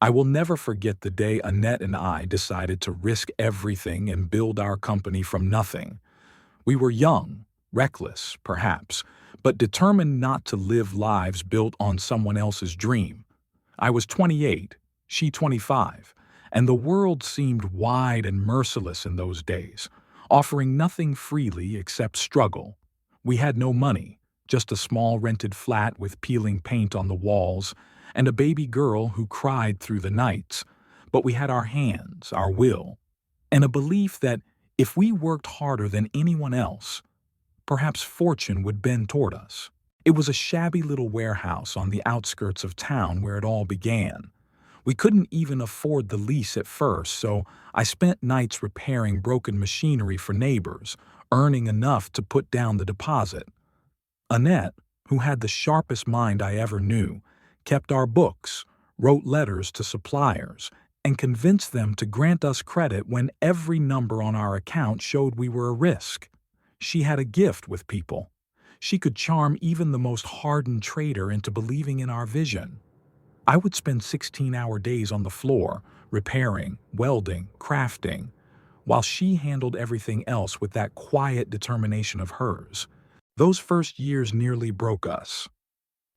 I will never forget the day Annette and I decided to risk everything and build our company from nothing. We were young, reckless, perhaps, but determined not to live lives built on someone else's dream. I was 28, she 25, and the world seemed wide and merciless in those days, offering nothing freely except struggle. We had no money, just a small rented flat with peeling paint on the walls, and a baby girl who cried through the nights. But we had our hands, our will, and a belief that if we worked harder than anyone else, perhaps fortune would bend toward us. It was a shabby little warehouse on the outskirts of town where it all began. We couldn't even afford the lease at first, so I spent nights repairing broken machinery for neighbors, earning enough to put down the deposit. Annette, who had the sharpest mind I ever knew, kept our books, wrote letters to suppliers, and convinced them to grant us credit when every number on our account showed we were a risk. She had a gift with people. She could charm even the most hardened trader into believing in our vision. I would spend 16-hour days on the floor, repairing, welding, crafting, while she handled everything else with that quiet determination of hers. Those first years nearly broke us.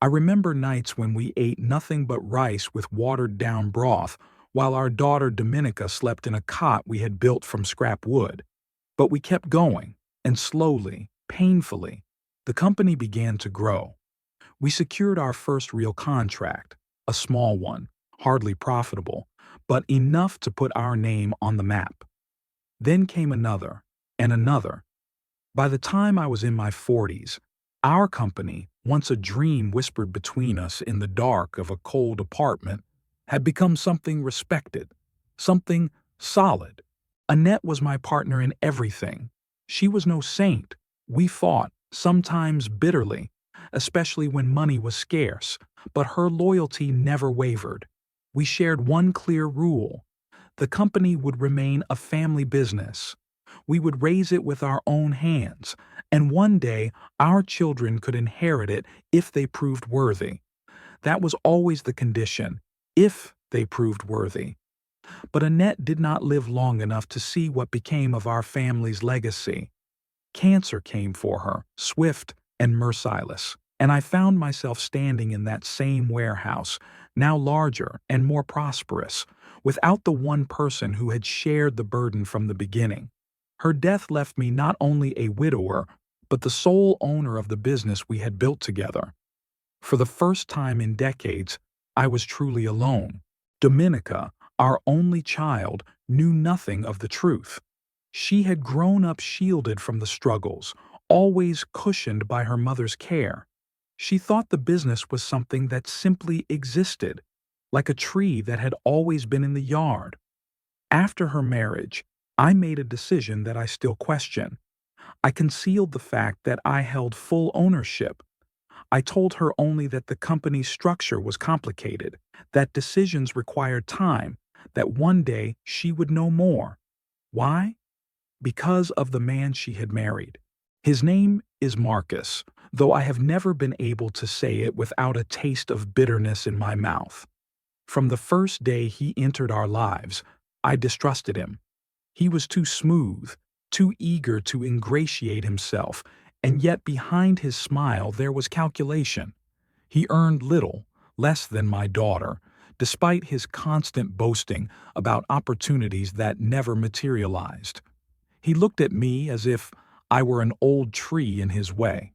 I remember nights when we ate nothing but rice with watered-down broth, while our daughter Dominica slept in a cot we had built from scrap wood. But we kept going, and slowly, painfully, the company began to grow. We secured our first real contract, a small one, hardly profitable, but enough to put our name on the map. Then came another, and another. By the time I was in my 40s, our company, once a dream whispered between us in the dark of a cold apartment, had become something respected, something solid. Annette was my partner in everything. She was no saint. We fought, sometimes bitterly, especially when money was scarce, but her loyalty never wavered. We shared one clear rule: the company would remain a family business. We would raise it with our own hands, and one day our children could inherit it if they proved worthy. That was always the condition, if they proved worthy. But Annette did not live long enough to see what became of our family's legacy. Cancer came for her, swift and merciless, and I found myself standing in that same warehouse, now larger and more prosperous, without the one person who had shared the burden from the beginning. Her death left me not only a widower, but the sole owner of the business we had built together. For the first time in decades, I was truly alone. Dominica, our only child, knew nothing of the truth. She had grown up shielded from the struggles, always cushioned by her mother's care. She thought the business was something that simply existed, like a tree that had always been in the yard. After her marriage, I made a decision that I still question. I concealed the fact that I held full ownership. I told her only that the company's structure was complicated, that decisions required time, that one day she would know more. Why? Because of the man she had married. His name is Marcus, though I have never been able to say it without a taste of bitterness in my mouth. From the first day he entered our lives, I distrusted him. He was too smooth, too eager to ingratiate himself, and yet behind his smile there was calculation. He earned little, less than my daughter, despite his constant boasting about opportunities that never materialized. He looked at me as if I were an old tree in his way,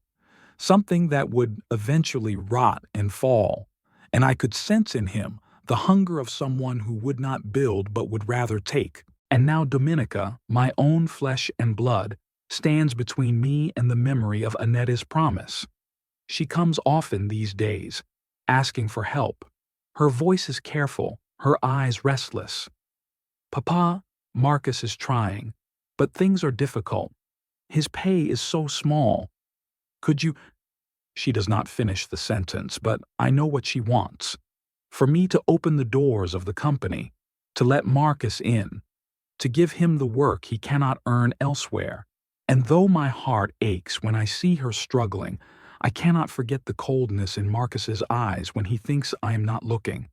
something that would eventually rot and fall, and I could sense in him the hunger of someone who would not build but would rather take. And now Dominica, my own flesh and blood, stands between me and the memory of Annette's promise. She comes often these days, asking for help. Her voice is careful, her eyes restless. "Papa, Marcus is trying, but things are difficult. His pay is so small. Could you—" She does not finish the sentence, but I know what she wants. For me to open the doors of the company, to let Marcus in, to give him the work he cannot earn elsewhere. And though my heart aches when I see her struggling, I cannot forget the coldness in Marcus's eyes when he thinks I am not looking.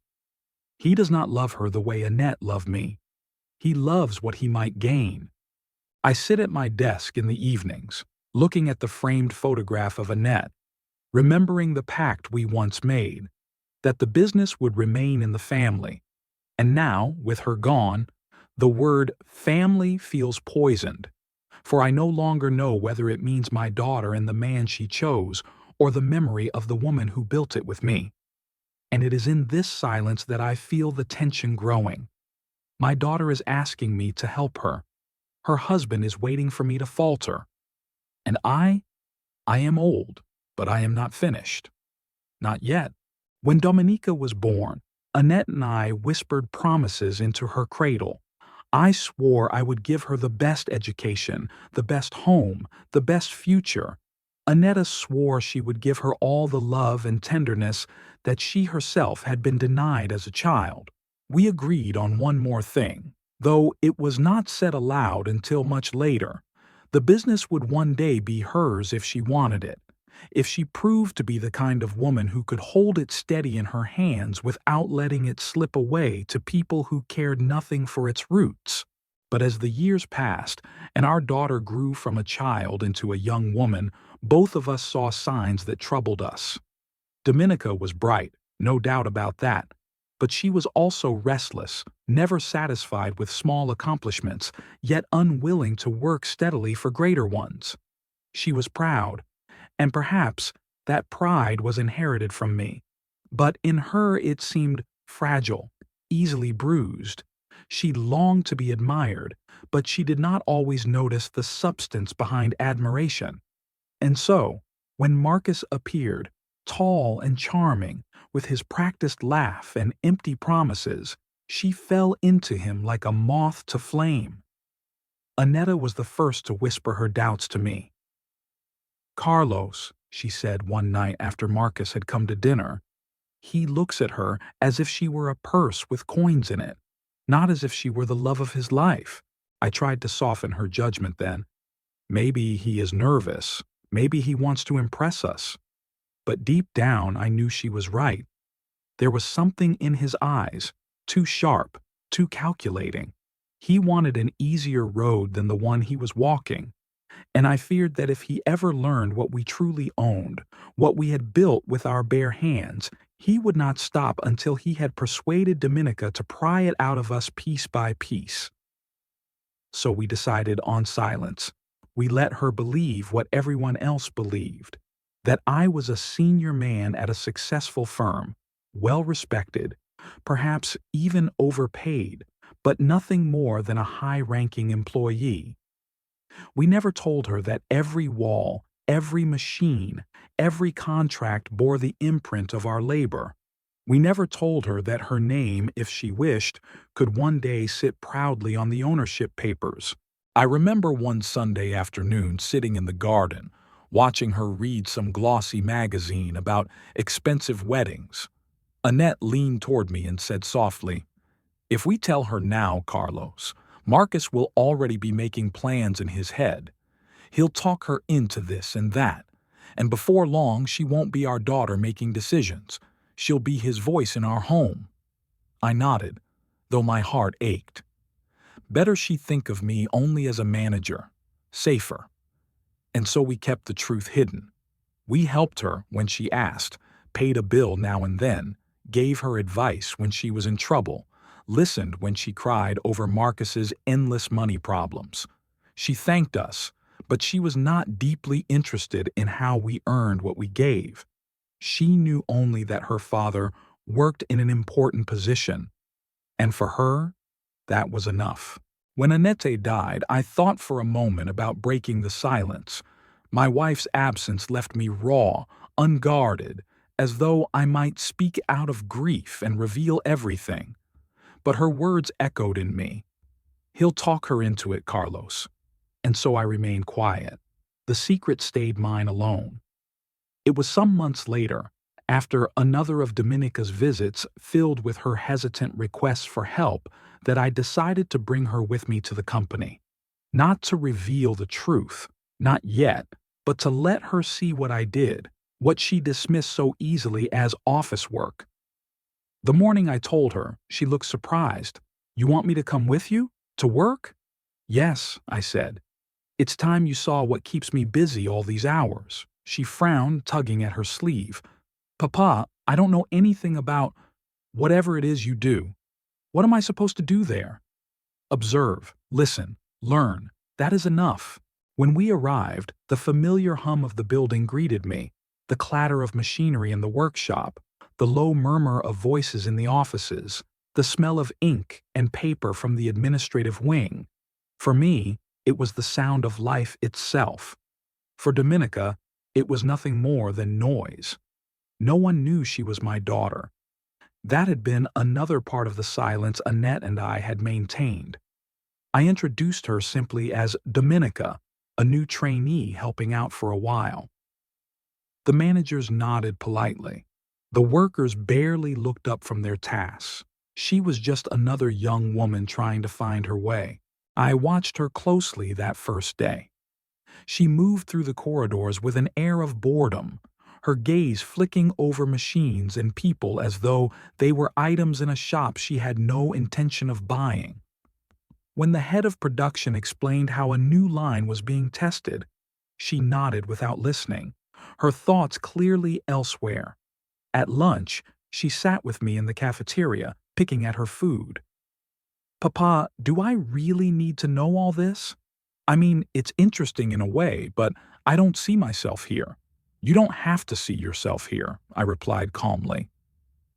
He does not love her the way Annette loved me. He loves what he might gain. I sit at my desk in the evenings, looking at the framed photograph of Annette, remembering the pact we once made, that the business would remain in the family. And now, with her gone, the word family feels poisoned, for I no longer know whether it means my daughter and the man she chose, or the memory of the woman who built it with me. And it is in this silence that I feel the tension growing. My daughter is asking me to help her. Her husband is waiting for me to falter. And I am old, but I am not finished. Not yet. When Dominica was born, Annette and I whispered promises into her cradle. I swore I would give her the best education, the best home, the best future. Annetta swore she would give her all the love and tenderness that she herself had been denied as a child. We agreed on one more thing, though it was not said aloud until much later. The business would one day be hers if she wanted it, if she proved to be the kind of woman who could hold it steady in her hands without letting it slip away to people who cared nothing for its roots. But as the years passed and our daughter grew from a child into a young woman, both of us saw signs that troubled us. Dominica was bright, no doubt about that, but she was also restless, never satisfied with small accomplishments, yet unwilling to work steadily for greater ones. She was proud, and perhaps that pride was inherited from me. But in her it seemed fragile, easily bruised. She longed to be admired, but she did not always notice the substance behind admiration. And so, when Marcus appeared, tall and charming, with his practiced laugh and empty promises, she fell into him like a moth to flame. Annetta was the first to whisper her doubts to me. "Carlos," she said one night after Marcus had come to dinner, "he looks at her as if she were a purse with coins in it, not as if she were the love of his life." I tried to soften her judgment then. Maybe he is nervous. Maybe he wants to impress us. But deep down I knew she was right. There was something in his eyes, too sharp, too calculating. He wanted an easier road than the one he was walking. And I feared that if he ever learned what we truly owned, what we had built with our bare hands, he would not stop until he had persuaded Dominica to pry it out of us piece by piece. So we decided on silence. We let her believe what everyone else believed, that I was a senior man at a successful firm, well respected, perhaps even overpaid, but nothing more than a high-ranking employee. We never told her that every wall, every machine, every contract bore the imprint of our labor. We never told her that her name, if she wished, could one day sit proudly on the ownership papers. I remember one Sunday afternoon sitting in the garden, watching her read some glossy magazine about expensive weddings. Annette leaned toward me and said softly, "If we tell her now, Carlos, Marcus will already be making plans in his head. He'll talk her into this and that, and before long she won't be our daughter making decisions. She'll be his voice in our home." I nodded, though my heart ached. Better she think of me only as a manager, safer. And so we kept the truth hidden. We helped her when she asked, paid a bill now and then, gave her advice when she was in trouble, listened when she cried over Marcus's endless money problems. She thanked us, but she was not deeply interested in how we earned what we gave. She knew only that her father worked in an important position, and for her, that was enough. When Annette died, I thought for a moment about breaking the silence. My wife's absence left me raw, unguarded, as though I might speak out of grief and reveal everything. But her words echoed in me. "He'll talk her into it, Carlos." And so I remained quiet. The secret stayed mine alone. It was some months later, after another of Dominica's visits filled with her hesitant requests for help, that I decided to bring her with me to the company. Not to reveal the truth, not yet, but to let her see what I did, what she dismissed so easily as office work. The morning I told her, she looked surprised. You want me to come with you? To work? Yes, I said. It's time you saw what keeps me busy all these hours. She frowned, tugging at her sleeve. Papa, I don't know anything about whatever it is you do. What am I supposed to do there? Observe, listen, learn. That is enough. When we arrived, the familiar hum of the building greeted me, the clatter of machinery in the workshop, the low murmur of voices in the offices, the smell of ink and paper from the administrative wing. For me, it was the sound of life itself. For Dominica, it was nothing more than noise. No one knew she was my daughter. That had been another part of the silence Annette and I had maintained. I introduced her simply as Dominica, a new trainee helping out for a while. The managers nodded politely. The workers barely looked up from their tasks. She was just another young woman trying to find her way. I watched her closely that first day. She moved through the corridors with an air of boredom, her gaze flicking over machines and people as though they were items in a shop she had no intention of buying. When the head of production explained how a new line was being tested, she nodded without listening, her thoughts clearly elsewhere. At lunch, she sat with me in the cafeteria, picking at her food. Papa, do I really need to know all this? I mean, it's interesting in a way, but I don't see myself here. You don't have to see yourself here, I replied calmly.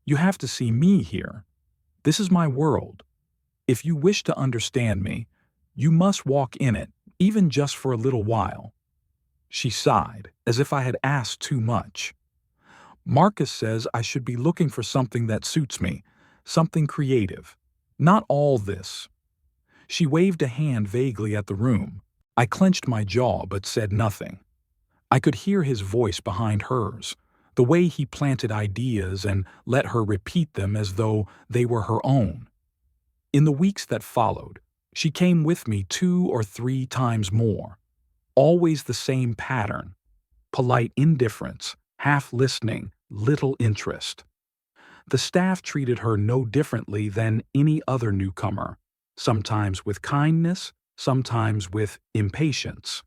You have to see me here. This is my world. If you wish to understand me, you must walk in it, even just for a little while. She sighed, as if I had asked too much. Marcus says I should be looking for something that suits me, something creative. Not all this. She waved a hand vaguely at the room. I clenched my jaw but said nothing. I could hear his voice behind hers, the way he planted ideas and let her repeat them as though they were her own. In the weeks that followed, she came with me 2 or 3 times more. Always the same pattern. Polite indifference, half listening, little interest. The staff treated her no differently than any other newcomer, sometimes with kindness, sometimes with impatience.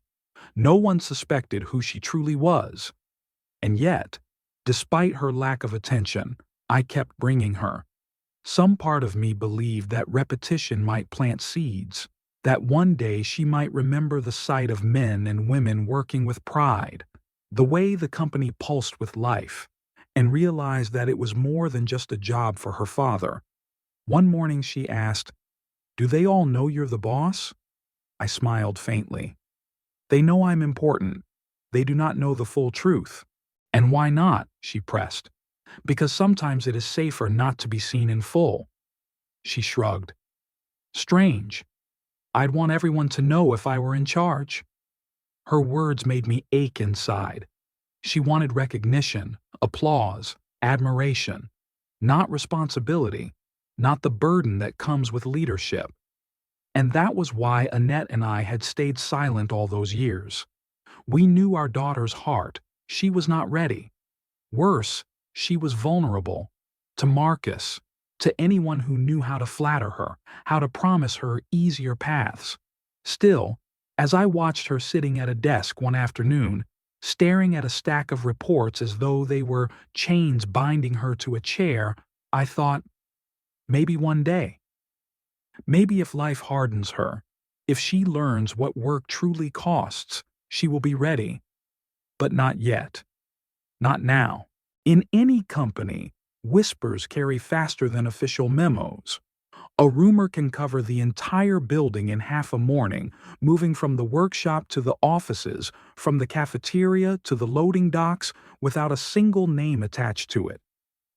No one suspected who she truly was. And yet, despite her lack of attention, I kept bringing her. Some part of me believed that repetition might plant seeds, that one day she might remember the sight of men and women working with pride, the way the company pulsed with life, and realize that it was more than just a job for her father. One morning she asked, "Do they all know you're the boss?" I smiled faintly. "They know I'm important. They do not know the full truth." "And why not?" she pressed. "Because sometimes it is safer not to be seen in full." She shrugged. "Strange. I'd want everyone to know if I were in charge." Her words made me ache inside. She wanted recognition, applause, admiration, not responsibility, not the burden that comes with leadership. And that was why Annette and I had stayed silent all those years. We knew our daughter's heart. She was not ready. Worse, she was vulnerable. To Marcus, to anyone who knew how to flatter her, how to promise her easier paths. Still, as I watched her sitting at a desk one afternoon, staring at a stack of reports as though they were chains binding her to a chair, I thought, maybe one day. Maybe if life hardens her, if she learns what work truly costs, she will be ready. But not yet. Not now. In any company, whispers carry faster than official memos. A rumor can cover the entire building in half a morning, moving from the workshop to the offices, from the cafeteria to the loading docks, without a single name attached to it.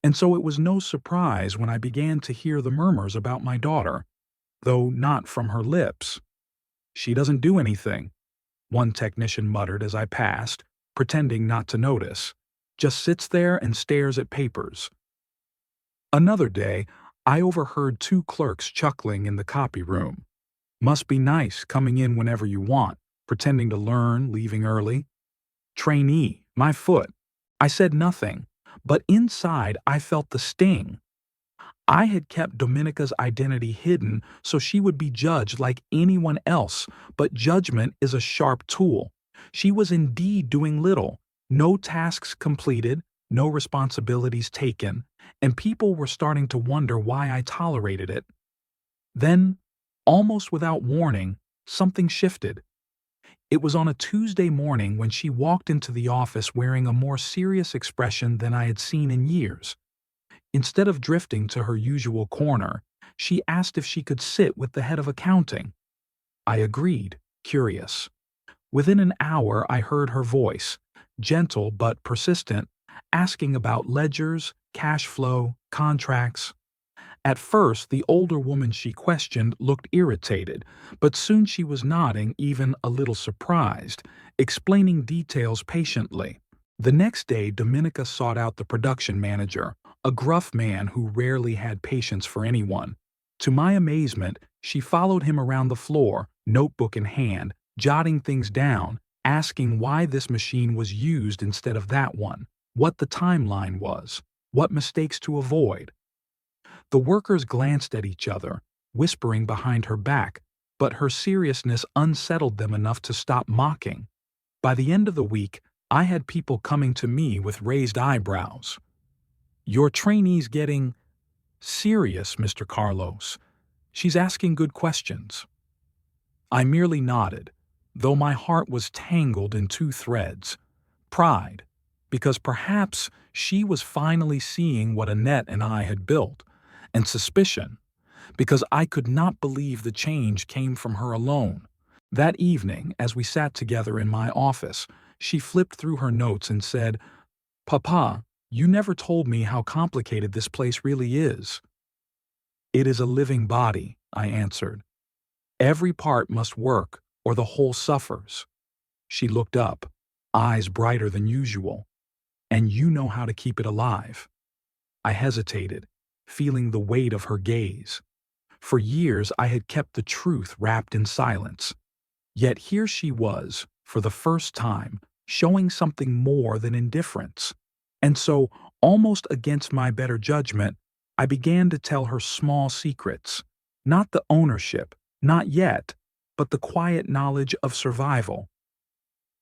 And so it was no surprise when I began to hear the murmurs about my daughter, though not from her lips. "She doesn't do anything," one technician muttered as I passed, pretending not to notice. "Just sits there and stares at papers." Another day, I overheard 2 clerks chuckling in the copy room. "Must be nice coming in whenever you want, pretending to learn, leaving early." "Trainee, my foot." I said nothing, but inside I felt the sting. I had kept Domenica's identity hidden so she would be judged like anyone else, but judgment is a sharp tool. She was indeed doing little, no tasks completed, no responsibilities taken, and people were starting to wonder why I tolerated it. Then, almost without warning, something shifted. It was on a Tuesday morning when she walked into the office wearing a more serious expression than I had seen in years. Instead of drifting to her usual corner, she asked if she could sit with the head of accounting. I agreed, curious. Within an hour, I heard her voice, gentle but persistent, asking about ledgers, cash flow, contracts. At first, the older woman she questioned looked irritated, but soon she was nodding, even a little surprised, explaining details patiently. The next day, Dominica sought out the production manager, a gruff man who rarely had patience for anyone. To my amazement, she followed him around the floor, notebook in hand, jotting things down, asking why this machine was used instead of that one, what the timeline was, what mistakes to avoid. The workers glanced at each other, whispering behind her back, but her seriousness unsettled them enough to stop mocking. By the end of the week, I had people coming to me with raised eyebrows. "Your trainee's getting serious, Mr. Carlos. She's asking good questions." I merely nodded, though my heart was tangled in two threads. Pride, because perhaps she was finally seeing what Annette and I had built, and suspicion, because I could not believe the change came from her alone. That evening, as we sat together in my office, she flipped through her notes and said, "Papa, you never told me how complicated this place really is." "It is a living body," I answered. "Every part must work, or the whole suffers." She looked up, eyes brighter than usual. "And you know how to keep it alive." I hesitated, feeling the weight of her gaze. For years I had kept the truth wrapped in silence. Yet here she was, for the first time, showing something more than indifference. And so, almost against my better judgment, I began to tell her small secrets. Not the ownership, not yet, but the quiet knowledge of survival.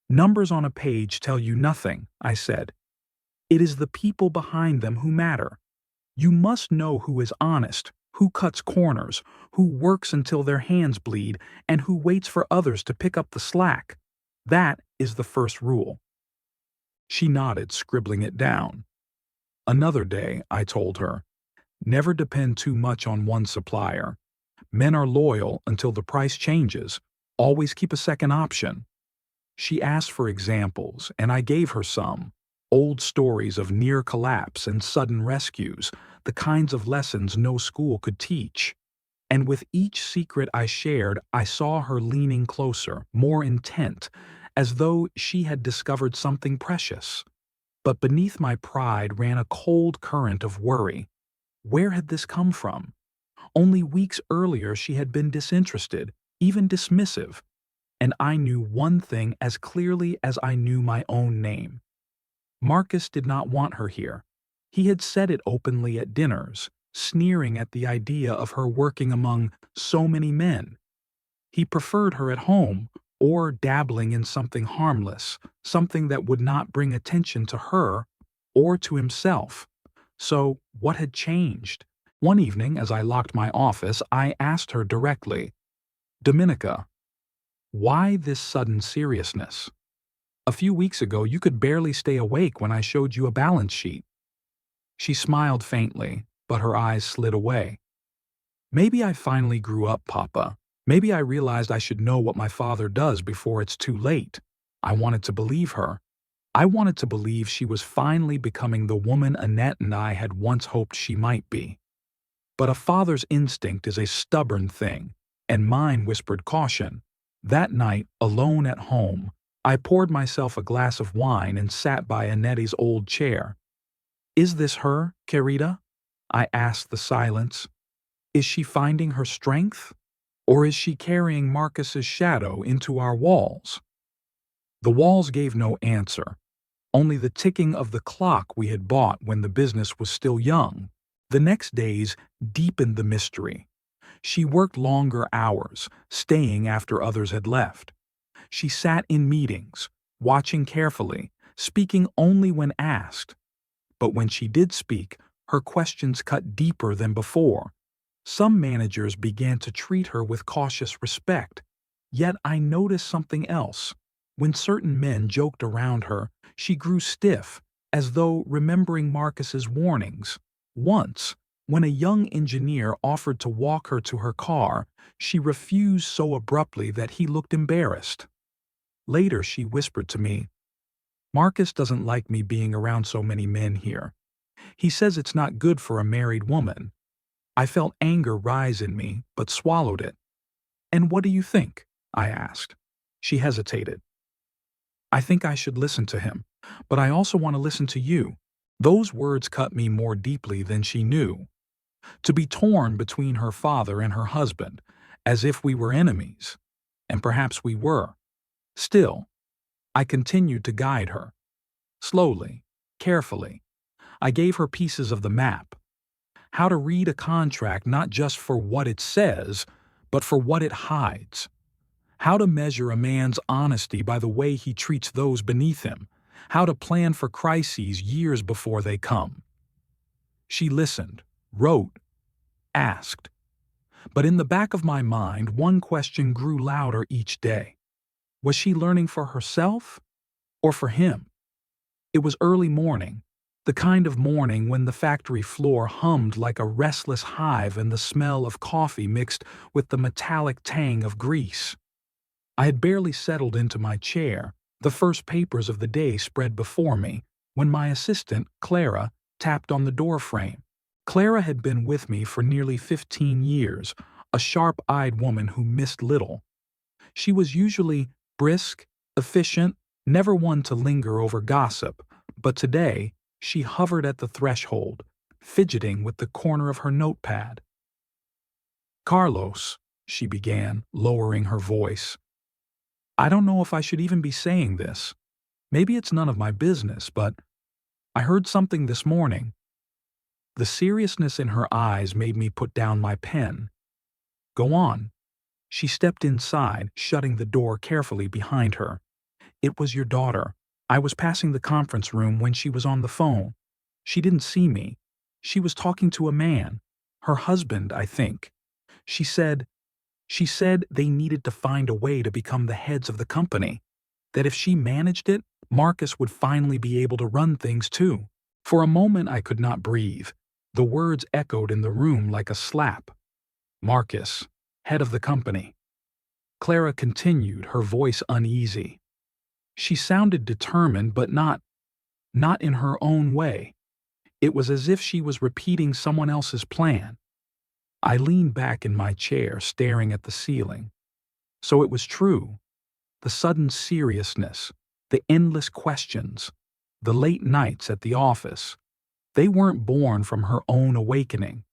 "Numbers on a page tell you nothing," I said. "It is the people behind them who matter. You must know who is honest, who cuts corners, who works until their hands bleed, and who waits for others to pick up the slack. That is the first rule." She nodded, scribbling it down. "Another day," I told her, "never depend too much on one supplier. Men are loyal until the price changes. Always keep a second option." She asked for examples, and I gave her some. Old stories of near collapse and sudden rescues, the kinds of lessons no school could teach. And with each secret I shared, I saw her leaning closer, more intent, as though she had discovered something precious. But beneath my pride ran a cold current of worry. Where had this come from? Only weeks earlier she had been disinterested, even dismissive. And I knew one thing as clearly as I knew my own name. Marcus did not want her here. He had said it openly at dinners, sneering at the idea of her working among so many men. He preferred her at home, or dabbling in something harmless, something that would not bring attention to her or to himself. So, what had changed? One evening, as I locked my office, I asked her directly, "Dominica, why this sudden seriousness? A few weeks ago, you could barely stay awake when I showed you a balance sheet." She smiled faintly, but her eyes slid away. "Maybe I finally grew up, Papa. Maybe I realized I should know what my father does before it's too late." I wanted to believe her. I wanted to believe she was finally becoming the woman Annette and I had once hoped she might be. But a father's instinct is a stubborn thing, and mine whispered caution. That night, alone at home, I poured myself a glass of wine and sat by Annette's old chair. "Is this her, querida?" I asked the silence. "Is she finding her strength? Or is she carrying Marcus's shadow into our walls?" The walls gave no answer, only the ticking of the clock we had bought when the business was still young. The next days deepened the mystery. She worked longer hours, staying after others had left. She sat in meetings, watching carefully, speaking only when asked. But when she did speak, her questions cut deeper than before. Some managers began to treat her with cautious respect. Yet I noticed something else. When certain men joked around her, she grew stiff, as though remembering Marcus's warnings. Once, when a young engineer offered to walk her to her car, she refused so abruptly that he looked embarrassed. Later, she whispered to me, "Marcus doesn't like me being around so many men here. He says it's not good for a married woman." I felt anger rise in me, but swallowed it. "And what do you think?" I asked. She hesitated. "I think I should listen to him, but I also want to listen to you." Those words cut me more deeply than she knew. To be torn between her father and her husband, as if we were enemies. And perhaps we were. Still, I continued to guide her. Slowly, carefully. I gave her pieces of the map. How to read a contract not just for what it says, but for what it hides. How to measure a man's honesty by the way he treats those beneath him. How to plan for crises years before they come. She listened, wrote, asked. But in the back of my mind, one question grew louder each day. Was she learning for herself or for him? It was early morning, the kind of morning when the factory floor hummed like a restless hive and the smell of coffee mixed with the metallic tang of grease. I had barely settled into my chair, the first papers of the day spread before me, when my assistant, Clara, tapped on the doorframe. Clara had been with me for nearly 15 years, a sharp-eyed woman who missed little. She was usually brisk, efficient, never one to linger over gossip, but today she hovered at the threshold, fidgeting with the corner of her notepad. "Carlos," she began, lowering her voice. "I don't know if I should even be saying this. Maybe it's none of my business, but I heard something this morning." The seriousness in her eyes made me put down my pen. "Go on." She stepped inside, shutting the door carefully behind her. "It was your daughter. I was passing the conference room when she was on the phone. She didn't see me. She was talking to a man. Her husband, I think. She said they needed to find a way to become the heads of the company. That if she managed it, Marcus would finally be able to run things too." For a moment I could not breathe. The words echoed in the room like a slap. Marcus, head of the company. Clara continued, her voice uneasy. She sounded determined, but not in her own way. It was as if she was repeating someone else's plan. I leaned back in my chair, staring at the ceiling. So it was true. The sudden seriousness, the endless questions, the late nights at the office. They weren't born from her own awakening.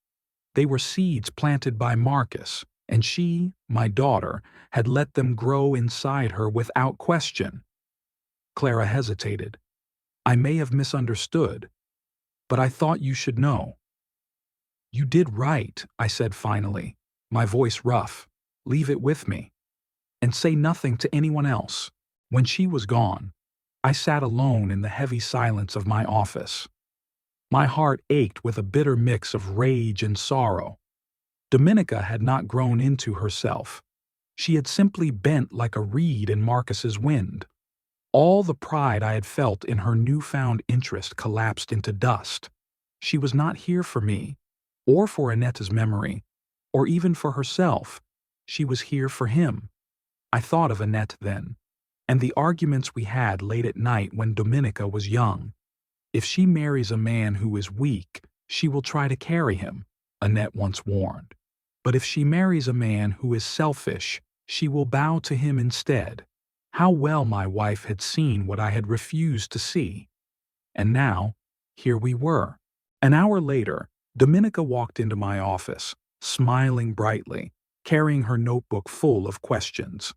They were seeds planted by Marcus, and she, my daughter, had let them grow inside her without question. Clara hesitated. "I may have misunderstood, but I thought you should know." "You did right," I said finally, my voice rough. "Leave it with me. And say nothing to anyone else." When she was gone, I sat alone in the heavy silence of my office. My heart ached with a bitter mix of rage and sorrow. Dominica had not grown into herself. She had simply bent like a reed in Marcus's wind. All the pride I had felt in her newfound interest collapsed into dust. She was not here for me, or for Annetta's memory, or even for herself. She was here for him. I thought of Annette then, and the arguments we had late at night when Dominica was young. If she marries a man who is weak, she will try to carry him, Annette once warned. But if she marries a man who is selfish, she will bow to him instead. How well my wife had seen what I had refused to see. And now, here we were. An hour later, Dominica walked into my office, smiling brightly, carrying her notebook full of questions.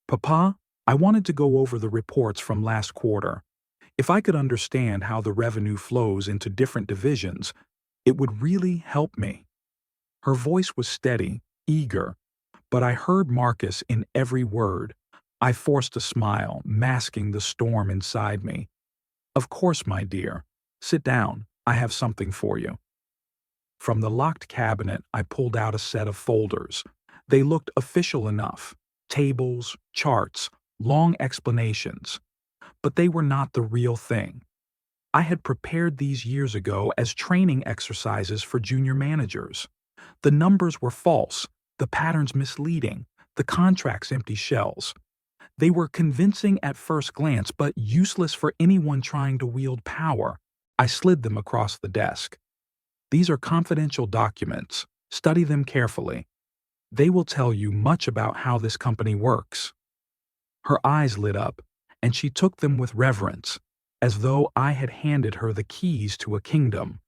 "Papa, I wanted to go over the reports from last quarter. If I could understand how the revenue flows into different divisions, It would really help me. Her voice was steady, eager, but I heard Marcus in every word. I forced a smile, masking the storm inside me. Of course, my dear. Sit down. I have something for you. From the locked cabinet, I pulled out a set of folders. They looked official enough. Tables, charts, long explanations. But they were not the real thing. I had prepared these years ago as training exercises for junior managers. The numbers were false, the patterns misleading, the contracts empty shells. They were convincing at first glance, but useless for anyone trying to wield power. I slid them across the desk. These are confidential documents. Study them carefully. They will tell you much about how this company works. Her eyes lit up, and she took them with reverence, as though I had handed her the keys to a kingdom.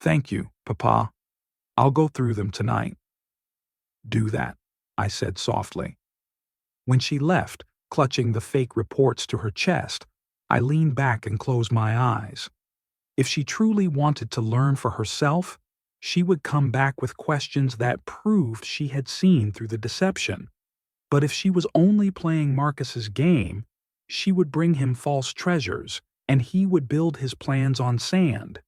Thank you, Papa. I'll go through them tonight. Do that, I said softly. When she left, clutching the fake reports to her chest, I leaned back and closed my eyes. If she truly wanted to learn for herself, she would come back with questions that proved she had seen through the deception. But if she was only playing Marcus's game, she would bring him false treasures, and he would build his plans on sand.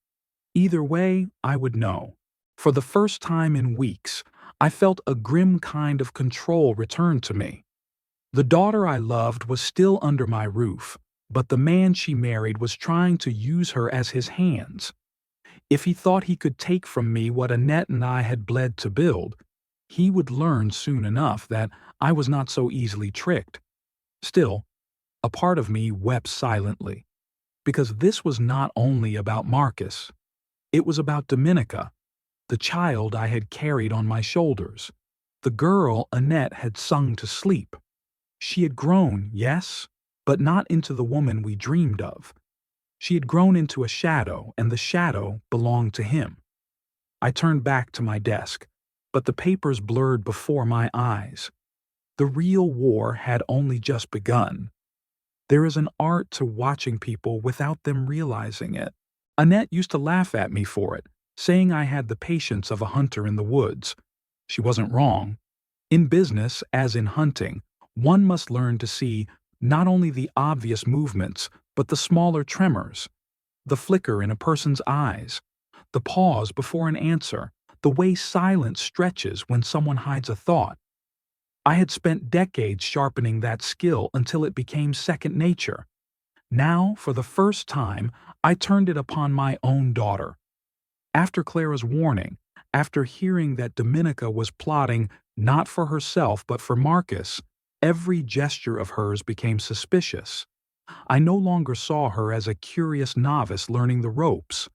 Either way, I would know. For the first time in weeks, I felt a grim kind of control return to me. The daughter I loved was still under my roof, but the man she married was trying to use her as his hands. If he thought he could take from me what Annette and I had bled to build, he would learn soon enough that I was not so easily tricked. Still, a part of me wept silently, because this was not only about Marcus. It was about Dominica, the child I had carried on my shoulders, the girl Annette had sung to sleep. She had grown, yes, but not into the woman we dreamed of. She had grown into a shadow, and the shadow belonged to him. I turned back to my desk, but the papers blurred before my eyes. The real war had only just begun. There is an art to watching people without them realizing it. Annette used to laugh at me for it, saying I had the patience of a hunter in the woods. She wasn't wrong. In business, as in hunting, one must learn to see not only the obvious movements, but the smaller tremors, the flicker in a person's eyes, the pause before an answer, the way silence stretches when someone hides a thought. I had spent decades sharpening that skill until it became second nature. Now, for the first time, I turned it upon my own daughter. After Clara's warning, after hearing that Dominica was plotting not for herself but for Marcus, every gesture of hers became suspicious. I no longer saw her as a curious novice learning the ropes.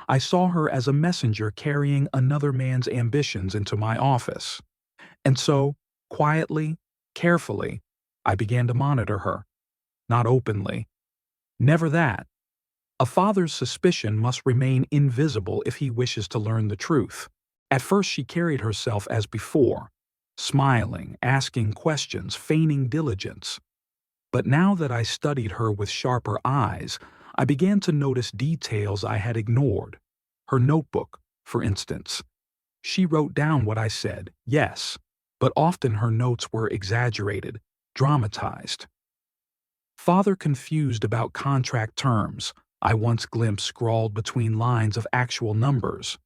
I saw her as a messenger carrying another man's ambitions into my office. And so, quietly, carefully, I began to monitor her. Not openly. Never that. A father's suspicion must remain invisible if he wishes to learn the truth. At first she carried herself as before, smiling, asking questions, feigning diligence. But now that I studied her with sharper eyes, I began to notice details I had ignored. Her notebook, for instance. She wrote down what I said, yes, but often her notes were exaggerated, dramatized. Father confused about contract terms, I once glimpsed scrawled between lines of actual numbers.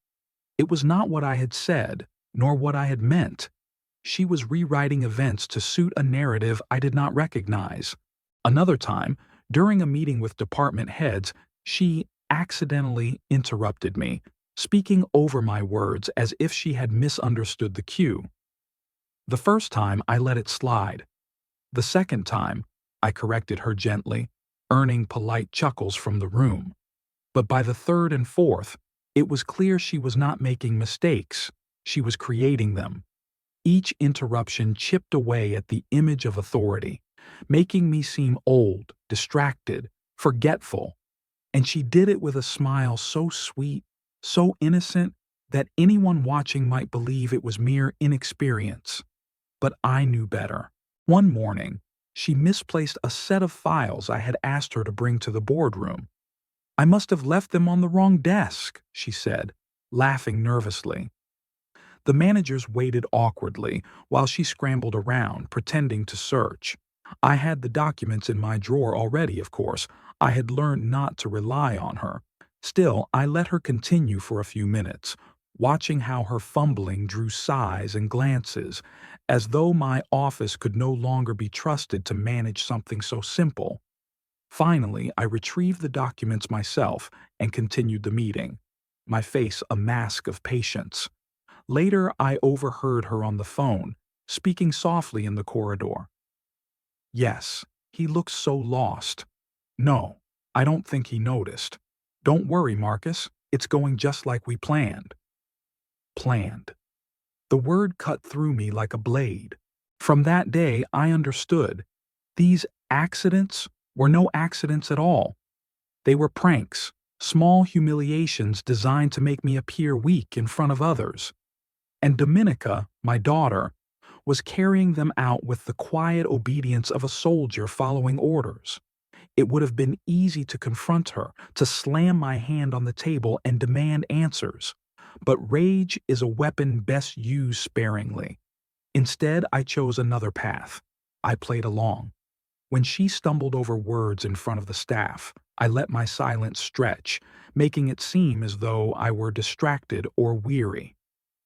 It was not what I had said, nor what I had meant. She was rewriting events to suit a narrative I did not recognize. Another time, during a meeting with department heads, she accidentally interrupted me, speaking over my words as if she had misunderstood the cue. The first time, I let it slide. The second time, I corrected her gently, earning polite chuckles from the room. But by the third and fourth, it was clear she was not making mistakes. She was creating them. Each interruption chipped away at the image of authority, making me seem old, distracted, forgetful. And she did it with a smile so sweet, so innocent, that anyone watching might believe it was mere inexperience. But I knew better. One morning, she misplaced a set of files I had asked her to bring to the boardroom. "I must have left them on the wrong desk," she said. laughing nervously. The managers waited awkwardly while she scrambled around, pretending to search. I had the documents in my drawer already, of course. I had learned not to rely on her. Still, I let her continue for a few minutes, watching how her fumbling drew sighs and glances, as though my office could no longer be trusted to manage something so simple. Finally, I retrieved the documents myself and continued the meeting, my face a mask of patience. Later, I overheard her on the phone, speaking softly in the corridor. Yes, he looks so lost. No, I don't think he noticed. Don't worry, Marcus. It's going just like we planned. Planned. The word cut through me like a blade. From that day, I understood. These accidents were no accidents at all. They were pranks, small humiliations designed to make me appear weak in front of others. And Dominica, my daughter, was carrying them out with the quiet obedience of a soldier following orders. It would have been easy to confront her, to slam my hand on the table and demand answers. But rage is a weapon best used sparingly. Instead, I chose another path. I played along. When she stumbled over words in front of the staff, I let my silence stretch, making it seem as though I were distracted or weary.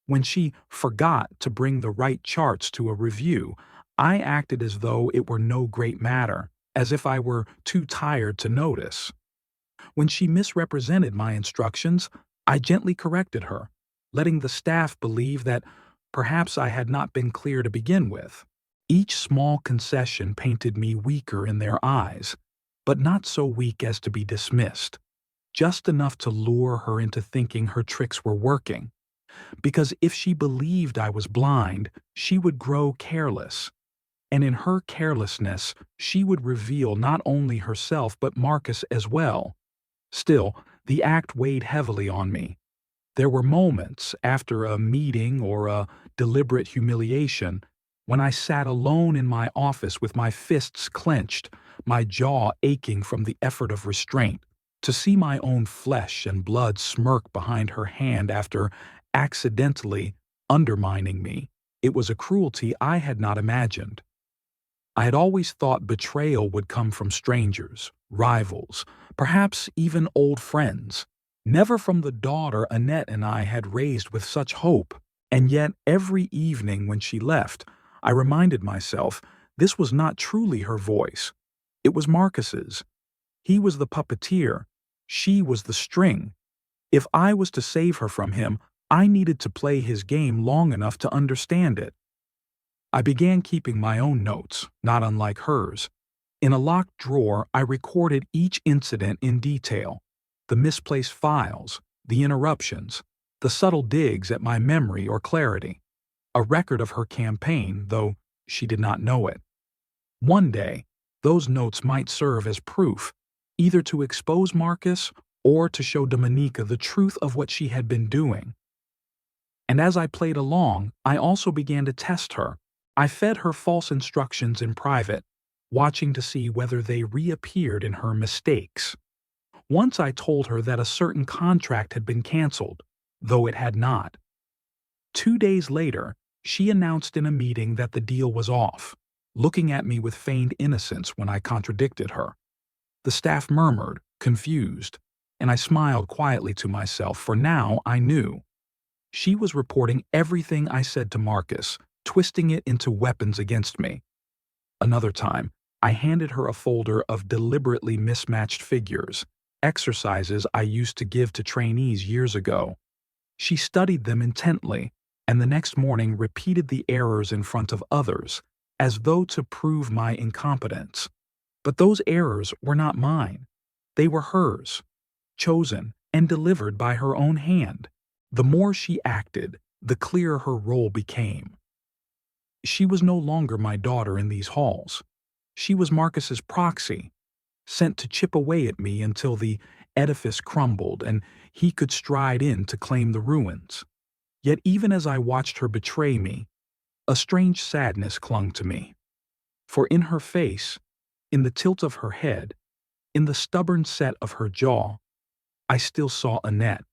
When she forgot to bring the right charts to a review, I acted as though it were no great matter, as if I were too tired to notice. When she misrepresented my instructions, I gently corrected her, letting the staff believe that perhaps I had not been clear to begin with. Each small concession painted me weaker in their eyes, but not so weak as to be dismissed, just enough to lure her into thinking her tricks were working. Because if she believed I was blind, she would grow careless. And in her carelessness, she would reveal not only herself but Marcus as well. Still, the act weighed heavily on me. There were moments, after a meeting or a deliberate humiliation, when I sat alone in my office with my fists clenched, my jaw aching from the effort of restraint, to see my own flesh and blood smirk behind her hand after accidentally undermining me. It was a cruelty I had not imagined. I had always thought betrayal would come from strangers, rivals, perhaps even old friends, never from the daughter Annette and I had raised with such hope. And yet, every evening when she left, I reminded myself this was not truly her voice. It was Marcus's. He was the puppeteer. She was the string. If I was to save her from him, I needed to play his game long enough to understand it. I began keeping my own notes, not unlike hers. In a locked drawer, I recorded each incident in detail: the misplaced files, the interruptions, the subtle digs at my memory or clarity. A record of her campaign, though she did not know it. One day, those notes might serve as proof, either to expose Marcus or to show Dominica the truth of what she had been doing. And as I played along, I also began to test her. I fed her false instructions in private, watching to see whether they reappeared in her mistakes. Once I told her that a certain contract had been canceled, though it had not. 2 days later, she announced in a meeting that the deal was off, looking at me with feigned innocence when I contradicted her. The staff murmured, confused, and I smiled quietly to myself, for now I knew. She was reporting everything I said to Marcus, twisting it into weapons against me. Another time, I handed her a folder of deliberately mismatched figures, exercises I used to give to trainees years ago. She studied them intently, and the next morning repeated the errors in front of others, as though to prove my incompetence. But those errors were not mine. They were hers, chosen and delivered by her own hand. The more she acted, the clearer her role became. She was no longer my daughter in these halls. She was Marcus's proxy, sent to chip away at me until the edifice crumbled and he could stride in to claim the ruins. Yet even as I watched her betray me, a strange sadness clung to me. For in her face, in the tilt of her head, in the stubborn set of her jaw, I still saw Annette.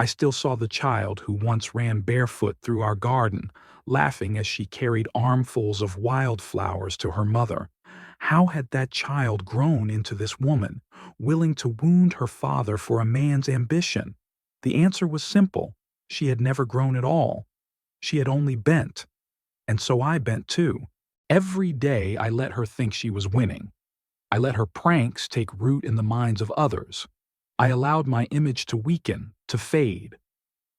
I still saw the child who once ran barefoot through our garden, laughing as she carried armfuls of wildflowers to her mother. How had that child grown into this woman, willing to wound her father for a man's ambition? The answer was simple. She had never grown at all. She had only bent. And so I bent too. Every day I let her think she was winning. I let her pranks take root in the minds of others. I allowed my image to weaken, to fade.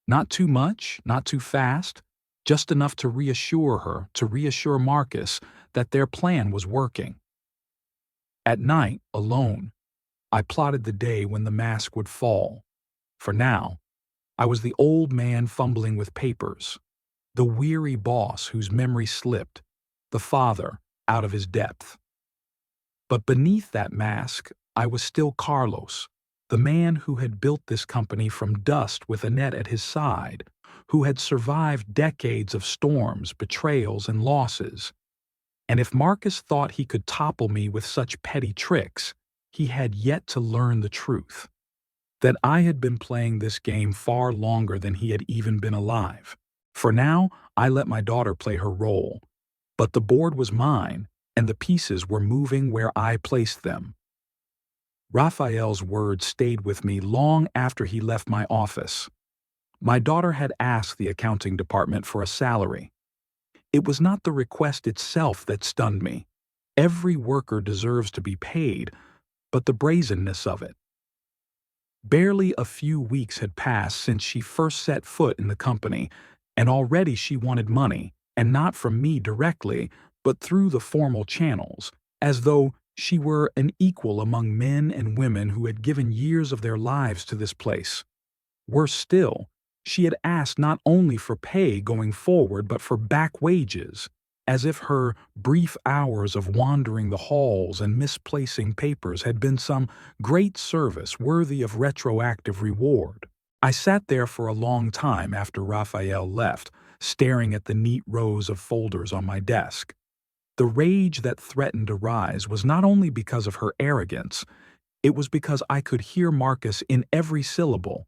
Not too much, not too fast, just enough to reassure her, to reassure Marcus that their plan was working. At night, alone, I plotted the day when the mask would fall. For now, I was the old man fumbling with papers, the weary boss whose memory slipped, the father out of his depth. But beneath that mask, I was still Carlos, the man who had built this company from dust with Annette at his side, who had survived decades of storms, betrayals, and losses. And if Marcus thought he could topple me with such petty tricks, he had yet to learn the truth. That I had been playing this game far longer than he had even been alive. For now, I let my daughter play her role. But the board was mine, and the pieces were moving where I placed them. Raphael's words stayed with me long after he left my office. My daughter had asked the accounting department for a salary. It was not the request itself that stunned me. Every worker deserves to be paid, but the brazenness of it. Barely a few weeks had passed since she first set foot in the company, and already she wanted money, and not from me directly, but through the formal channels, as though she were an equal among men and women who had given years of their lives to this place. Worse still, she had asked not only for pay going forward but for back wages, as if her brief hours of wandering the halls and misplacing papers had been some great service worthy of retroactive reward. I sat there for a long time after Raphael left, staring at the neat rows of folders on my desk. The rage that threatened to rise was not only because of her arrogance, it was because I could hear Marcus in every syllable.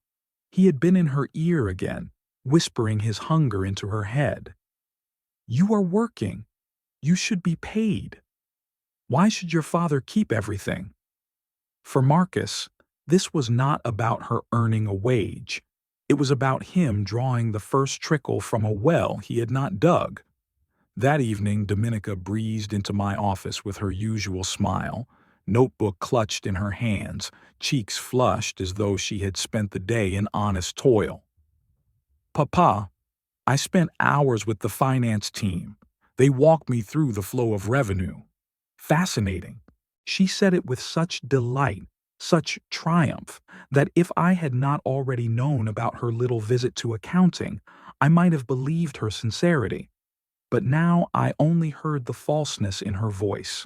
He had been in her ear again, whispering his hunger into her head. "You are working. You should be paid. Why should your father keep everything?" For Marcus, this was not about her earning a wage. It was about him drawing the first trickle from a well he had not dug. That evening, Dominica breezed into my office with her usual smile, notebook clutched in her hands, cheeks flushed as though she had spent the day in honest toil. "Papa, I spent hours with the finance team. They walked me through the flow of revenue. Fascinating." She said it with such delight, such triumph, that if I had not already known about her little visit to accounting, I might have believed her sincerity. But now I only heard the falseness in her voice.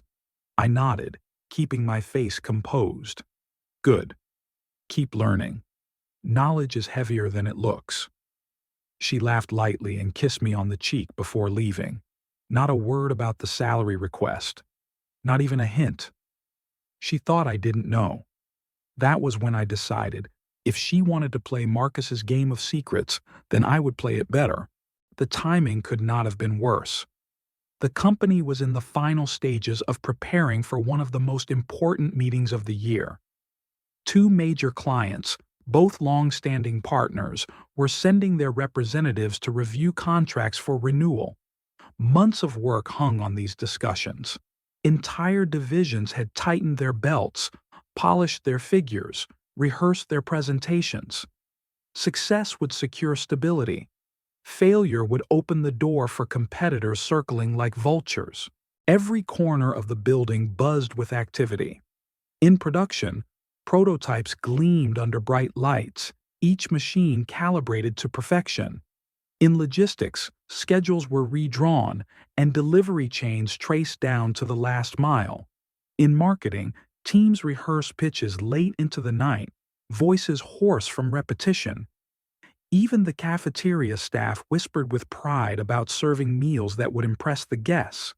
I nodded, keeping my face composed. "Good. Keep learning. Knowledge is heavier than it looks." She laughed lightly and kissed me on the cheek before leaving. Not a word about the salary request. Not even a hint. She thought I didn't know. That was when I decided, if she wanted to play Marcus's game of secrets, then I would play it better. The timing could not have been worse. The company was in the final stages of preparing for one of the most important meetings of the year. Two major clients, both long-standing partners, were sending their representatives to review contracts for renewal. Months of work hung on these discussions. Entire divisions had tightened their belts, polished their figures, rehearsed their presentations. Success would secure stability. Failure would open the door for competitors circling like vultures. Every corner of the building buzzed with activity. In production, prototypes gleamed under bright lights, each machine calibrated to perfection. In logistics, schedules were redrawn and delivery chains traced down to the last mile. In marketing, teams rehearsed pitches late into the night, voices hoarse from repetition. Even the cafeteria staff whispered with pride about serving meals that would impress the guests.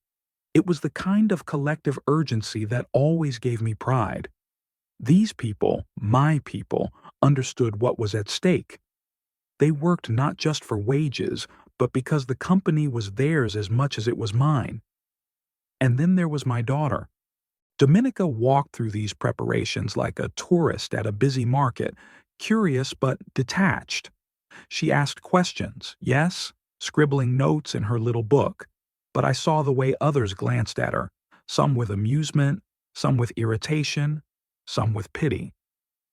It was the kind of collective urgency that always gave me pride. These people, my people, understood what was at stake. They worked not just for wages, but because the company was theirs as much as it was mine. And then there was my daughter. Dominica walked through these preparations like a tourist at a busy market, curious but detached. She asked questions, yes, scribbling notes in her little book, but I saw the way others glanced at her, some with amusement, some with irritation, some with pity.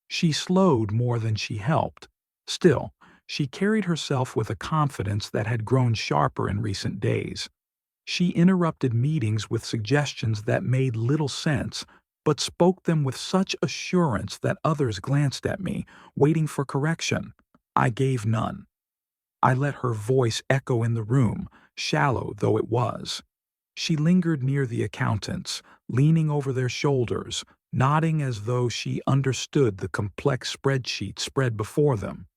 She slowed more than she helped. Still, she carried herself with a confidence that had grown sharper in recent days. She interrupted meetings with suggestions that made little sense, but spoke them with such assurance that others glanced at me, waiting for correction. I gave none. I let her voice echo in the room, shallow though it was. She lingered near the accountants, leaning over their shoulders, nodding as though she understood the complex spreadsheet spread before them.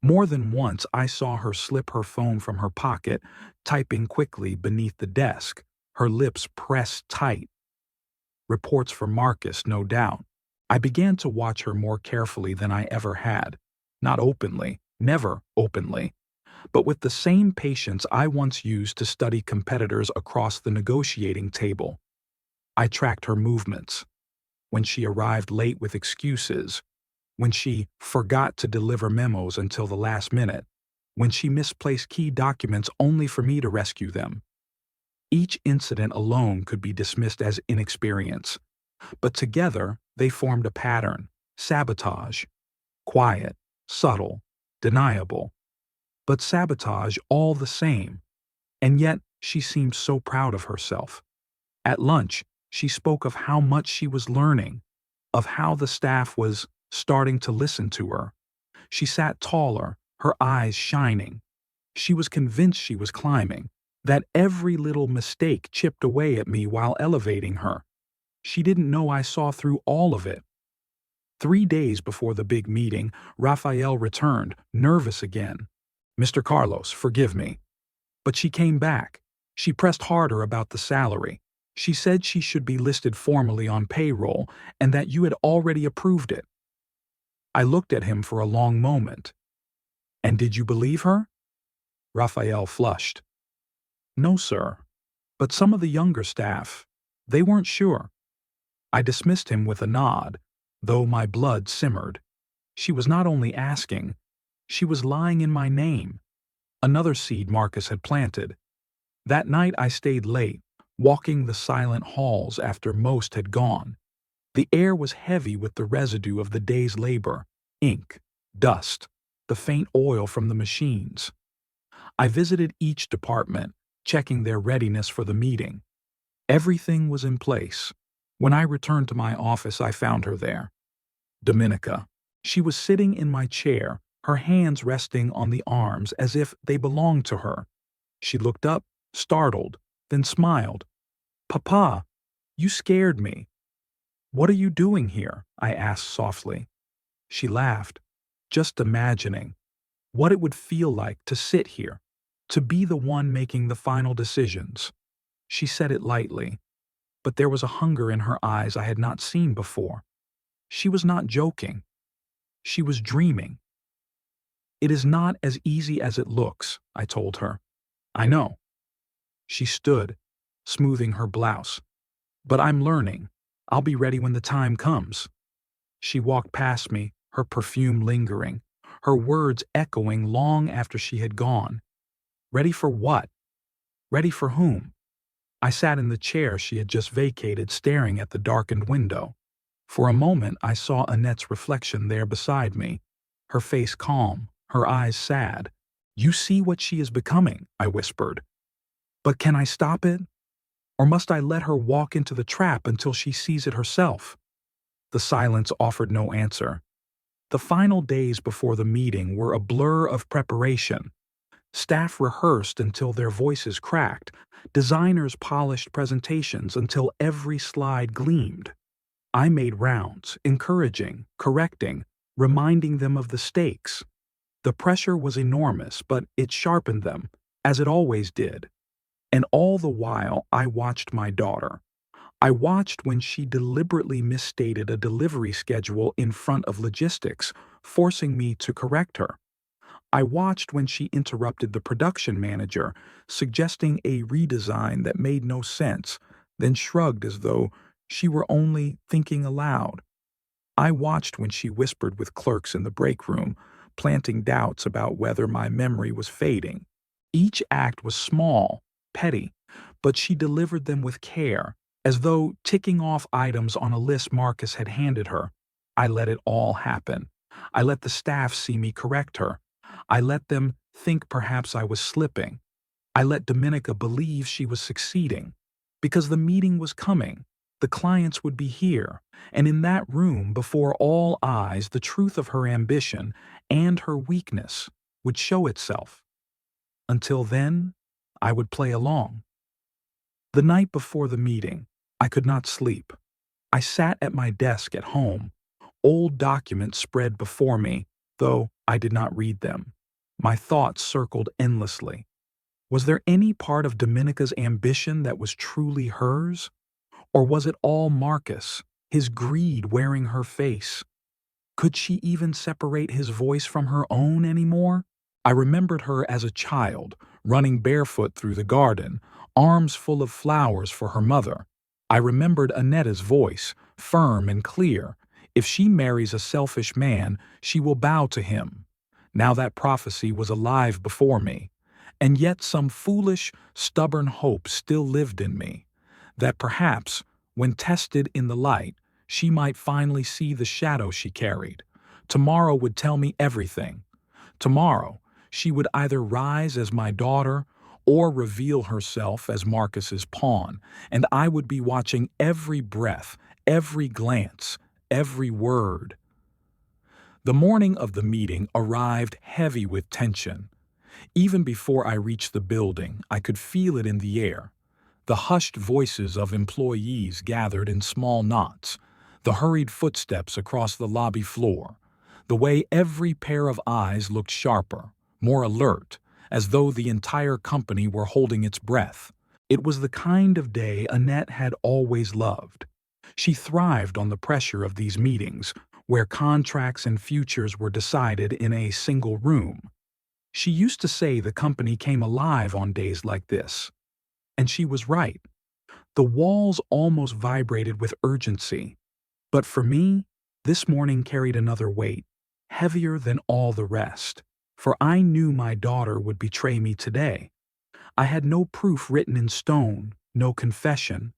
More than once I saw her slip her phone from her pocket, typing quickly beneath the desk, her lips pressed tight. Reports for Marcus, no doubt. I began to watch her more carefully than I ever had. Not openly, never openly, but with the same patience I once used to study competitors across the negotiating table. I tracked her movements. When she arrived late with excuses, when she forgot to deliver memos until the last minute, when she misplaced key documents only for me to rescue them. Each incident alone could be dismissed as inexperience, but together they formed a pattern, sabotage, quiet, subtle, deniable, but sabotage all the same. And yet she seemed so proud of herself. At lunch, she spoke of how much she was learning, of how the staff was starting to listen to her. She sat taller, her eyes shining. She was convinced she was climbing, that every little mistake chipped away at me while elevating her. She didn't know I saw through all of it. 3 days before the big meeting, Raphael returned, nervous again. "Mr. Carlos, forgive me." But she came back. She pressed harder about the salary. She said she should be listed formally on payroll and that you had already approved it. I looked at him for a long moment. "And did you believe her?" Raphael flushed. "No, sir. But some of the younger staff, they weren't sure." I dismissed him with a nod, though my blood simmered. She was not only asking, she was lying in my name. Another seed Marcus had planted. That night I stayed late, walking the silent halls after most had gone. The air was heavy with the residue of the day's labor, ink, dust, the faint oil from the machines. I visited each department, checking their readiness for the meeting. Everything was in place. When I returned to my office, I found her there. Dominica. She was sitting in my chair, her hands resting on the arms as if they belonged to her. She looked up, startled, then smiled. "Papa, you scared me." "What are you doing here?" I asked softly. She laughed, just imagining what it would feel like to sit here, to be the one making the final decisions. She said it lightly, but there was a hunger in her eyes I had not seen before. She was not joking. She was dreaming. "It is not as easy as it looks," I told her. "I know." She stood, smoothing her blouse. "But I'm learning. I'll be ready when the time comes." She walked past me, her perfume lingering, her words echoing long after she had gone. Ready for what? Ready for whom? I sat in the chair she had just vacated, staring at the darkened window. For a moment I saw Annette's reflection there beside me, her face calm, her eyes sad. "You see what she is becoming," I whispered. "But can I stop it? Or must I let her walk into the trap until she sees it herself?" The silence offered no answer. The final days before the meeting were a blur of preparation. Staff rehearsed until their voices cracked. Designers polished presentations until every slide gleamed. I made rounds, encouraging, correcting, reminding them of the stakes. The pressure was enormous, but it sharpened them, as it always did. And all the while, I watched my daughter. I watched when she deliberately misstated a delivery schedule in front of logistics, forcing me to correct her. I watched when she interrupted the production manager, suggesting a redesign that made no sense, then shrugged as though she were only thinking aloud. I watched when she whispered with clerks in the break room, planting doubts about whether my memory was fading. Each act was small, petty, but she delivered them with care, as though ticking off items on a list Marcus had handed her. I let it all happen. I let the staff see me correct her. I let them think perhaps I was slipping. I let Dominica believe she was succeeding. Because the meeting was coming, the clients would be here, and in that room, before all eyes, the truth of her ambition and her weakness would show itself. Until then, I would play along. The night before the meeting, I could not sleep. I sat at my desk at home, old documents spread before me, though I did not read them. My thoughts circled endlessly. Was there any part of Dominica's ambition that was truly hers? Or was it all Marcus, his greed wearing her face? Could she even separate his voice from her own anymore? I remembered her as a child, running barefoot through the garden, arms full of flowers for her mother. I remembered Annetta's voice, firm and clear. If she marries a selfish man, she will bow to him. Now that prophecy was alive before me. And yet some foolish, stubborn hope still lived in me, that perhaps, when tested in the light, she might finally see the shadow she carried. Tomorrow would tell me everything. Tomorrow, she would either rise as my daughter or reveal herself as Marcus's pawn, and I would be watching every breath, every glance, every word. The morning of the meeting arrived heavy with tension. Even before I reached the building, I could feel it in the air. The hushed voices of employees gathered in small knots, the hurried footsteps across the lobby floor, the way every pair of eyes looked sharper, more alert, as though the entire company were holding its breath. It was the kind of day Annette had always loved. She thrived on the pressure of these meetings, where contracts and futures were decided in a single room. She used to say the company came alive on days like this. And she was right. The walls almost vibrated with urgency. But for me, this morning carried another weight, heavier than all the rest. For I knew my daughter would betray me today. I had no proof written in stone, no confession.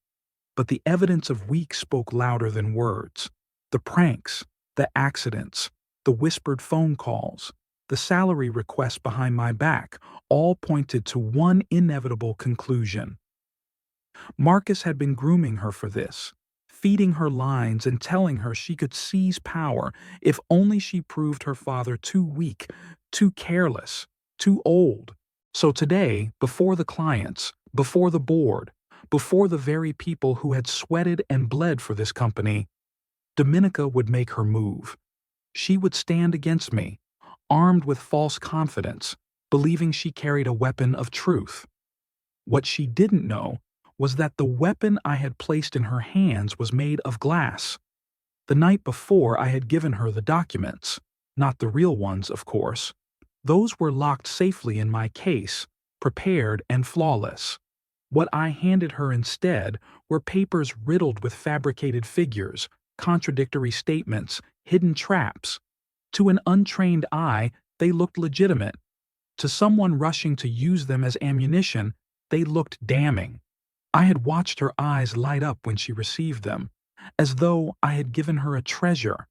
But the evidence of weeks spoke louder than words. The pranks, the accidents, the whispered phone calls, the salary requests behind my back, all pointed to one inevitable conclusion. Marcus had been grooming her for this, feeding her lines and telling her she could seize power if only she proved her father too weak, too careless, too old. So today, before the clients, before the board, before the very people who had sweated and bled for this company, Dominica would make her move. She would stand against me, armed with false confidence, believing she carried a weapon of truth. What she didn't know was that the weapon I had placed in her hands was made of glass. The night before I had given her the documents, not the real ones, of course. Those were locked safely in my case, prepared and flawless. What I handed her instead were papers riddled with fabricated figures, contradictory statements, hidden traps. To an untrained eye, they looked legitimate. To someone rushing to use them as ammunition, they looked damning. I had watched her eyes light up when she received them, as though I had given her a treasure.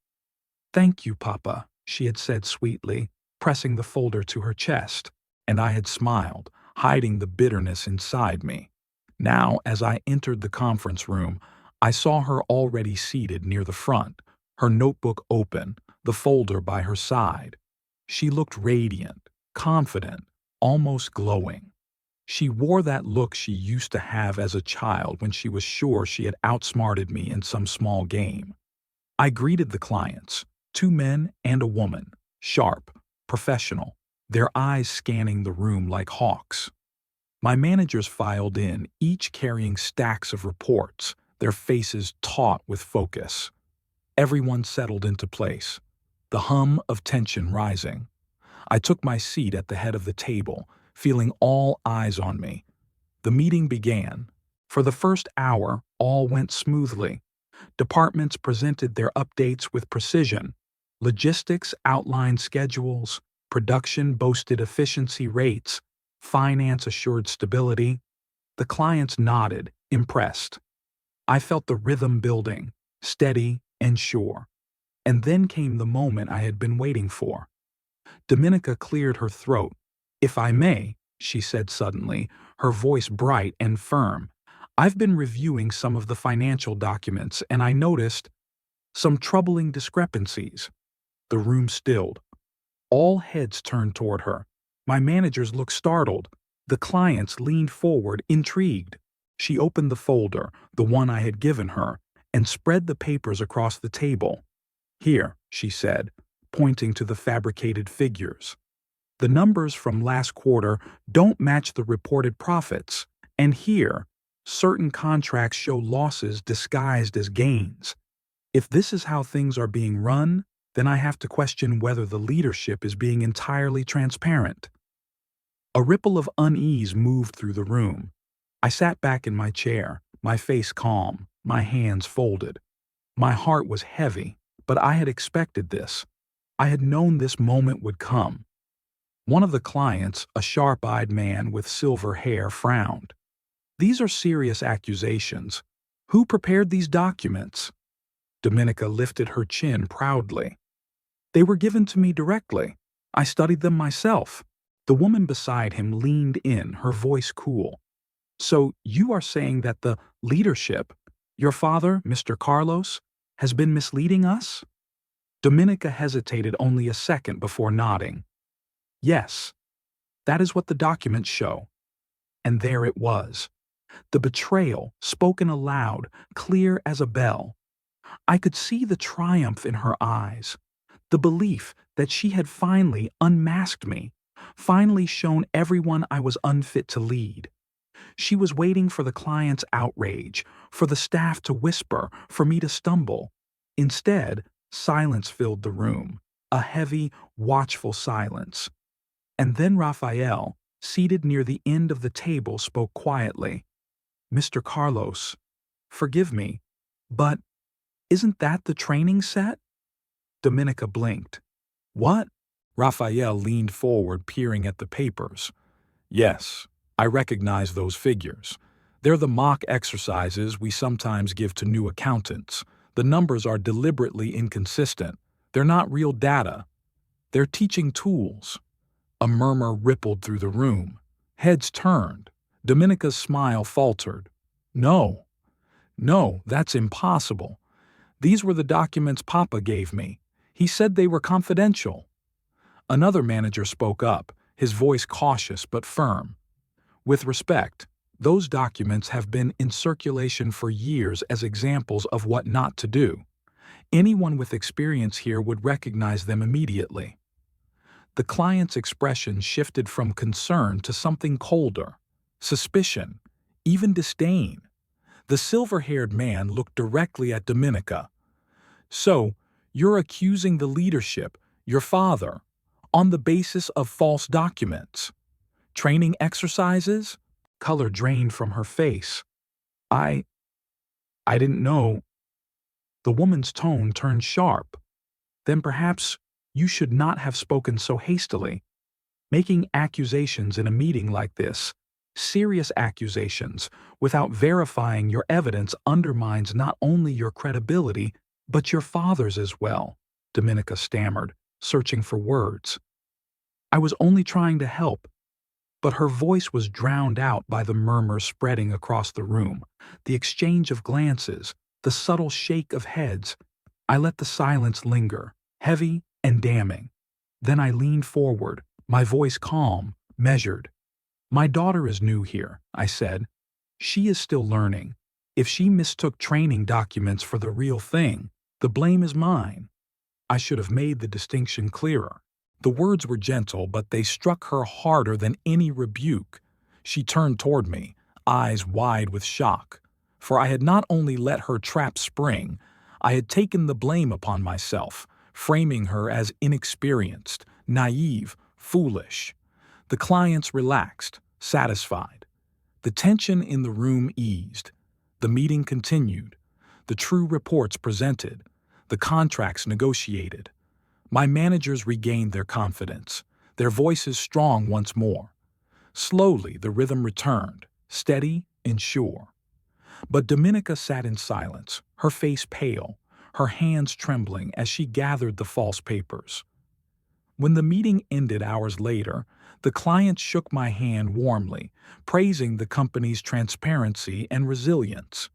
"Thank you, Papa," she had said sweetly, pressing the folder to her chest, and I had smiled, hiding the bitterness inside me. Now, as I entered the conference room, I saw her already seated near the front, her notebook open, the folder by her side. She looked radiant, confident, almost glowing. She wore that look she used to have as a child when she was sure she had outsmarted me in some small game. I greeted the clients, 2 men and a woman, sharp, professional, their eyes scanning the room like hawks. My managers filed in, each carrying stacks of reports, their faces taut with focus. Everyone settled into place, the hum of tension rising. I took my seat at the head of the table, feeling all eyes on me. The meeting began. For the first hour, all went smoothly. Departments presented their updates with precision. Logistics outlined schedules, production boasted efficiency rates, finance assured stability. The clients nodded, impressed. I felt the rhythm building, steady and sure. And then came the moment I had been waiting for. Dominica cleared her throat. "If I may," she said suddenly, her voice bright and firm, "I've been reviewing some of the financial documents and I noticed some troubling discrepancies." The room stilled. All heads turned toward her. My managers looked startled. The clients leaned forward, intrigued. She opened the folder, the one I had given her, and spread the papers across the table. "Here," she said, pointing to the fabricated figures. "The numbers from last quarter don't match the reported profits, and here, certain contracts show losses disguised as gains. If this is how things are being run, then I have to question whether the leadership is being entirely transparent." A ripple of unease moved through the room. I sat back in my chair, my face calm, my hands folded. My heart was heavy, but I had expected this. I had known this moment would come. One of the clients, a sharp-eyed man with silver hair, frowned. "These are serious accusations. Who prepared these documents?" Dominica lifted her chin proudly. "They were given to me directly. I studied them myself." The woman beside him leaned in, her voice cool. "So you are saying that the leadership, your father, Mr. Carlos, has been misleading us?" Dominica hesitated only a second before nodding. "Yes, that is what the documents show." And there it was. The betrayal, spoken aloud, clear as a bell. I could see the triumph in her eyes, the belief that she had finally unmasked me, finally shown everyone I was unfit to lead. She was waiting for the client's outrage, for the staff to whisper, for me to stumble. Instead, silence filled the room, a heavy, watchful silence. And then Raphael, seated near the end of the table, spoke quietly. "Mr. Carlos, forgive me, but isn't that the training set?" Dominica blinked. "What?" Raphael leaned forward, peering at the papers. "Yes, I recognize those figures. They're the mock exercises we sometimes give to new accountants. The numbers are deliberately inconsistent. They're not real data. They're teaching tools." A murmur rippled through the room. Heads turned. Dominica's smile faltered. "No, no, that's impossible. These were the documents Papa gave me. He said they were confidential." Another manager spoke up, his voice cautious but firm. "With respect, those documents have been in circulation for years as examples of what not to do. Anyone with experience here would recognize them immediately." The client's expression shifted from concern to something colder, suspicion, even disdain. The silver-haired man looked directly at Dominica. "So, you're accusing the leadership, your father, on the basis of false documents? Training exercises?" Color drained from her face. I didn't know." The woman's tone turned sharp. "Then perhaps you should not have spoken so hastily. Making accusations in a meeting like this, serious accusations, without verifying your evidence undermines not only your credibility, but your father's as well," Dominica stammered, searching for words. "I was only trying to help." But her voice was drowned out by the murmurs spreading across the room, the exchange of glances, the subtle shake of heads. I let the silence linger, heavy and damning. Then I leaned forward, my voice calm, measured. "My daughter is new here," I said. "She is still learning. If she mistook training documents for the real thing, the blame is mine." I should have made the distinction clearer. The words were gentle, but they struck her harder than any rebuke. She turned toward me, eyes wide with shock. For I had not only let her trap spring, I had taken the blame upon myself, framing her as inexperienced, naive, Foolish. The clients relaxed, satisfied. The tension in the room eased. The meeting continued. The true reports presented. The contracts negotiated. My managers regained their confidence, their voices strong once more. Slowly, the rhythm returned, steady and sure. But Dominica sat in silence, her face pale, her hands trembling as she gathered the false papers. When the meeting ended hours later, the client shook my hand warmly, praising the company's transparency and resilience.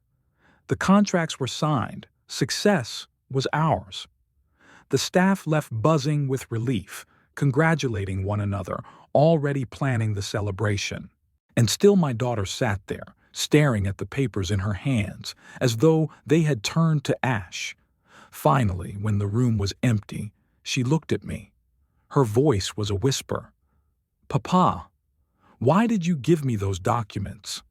The contracts were signed. Success was ours. The staff left buzzing with relief, congratulating one another, already planning the celebration. And still my daughter sat there, staring at the papers in her hands, as though they had turned to ash. Finally, when the room was empty, she looked at me. Her voice was a whisper. "Papa, why did you give me those documents?"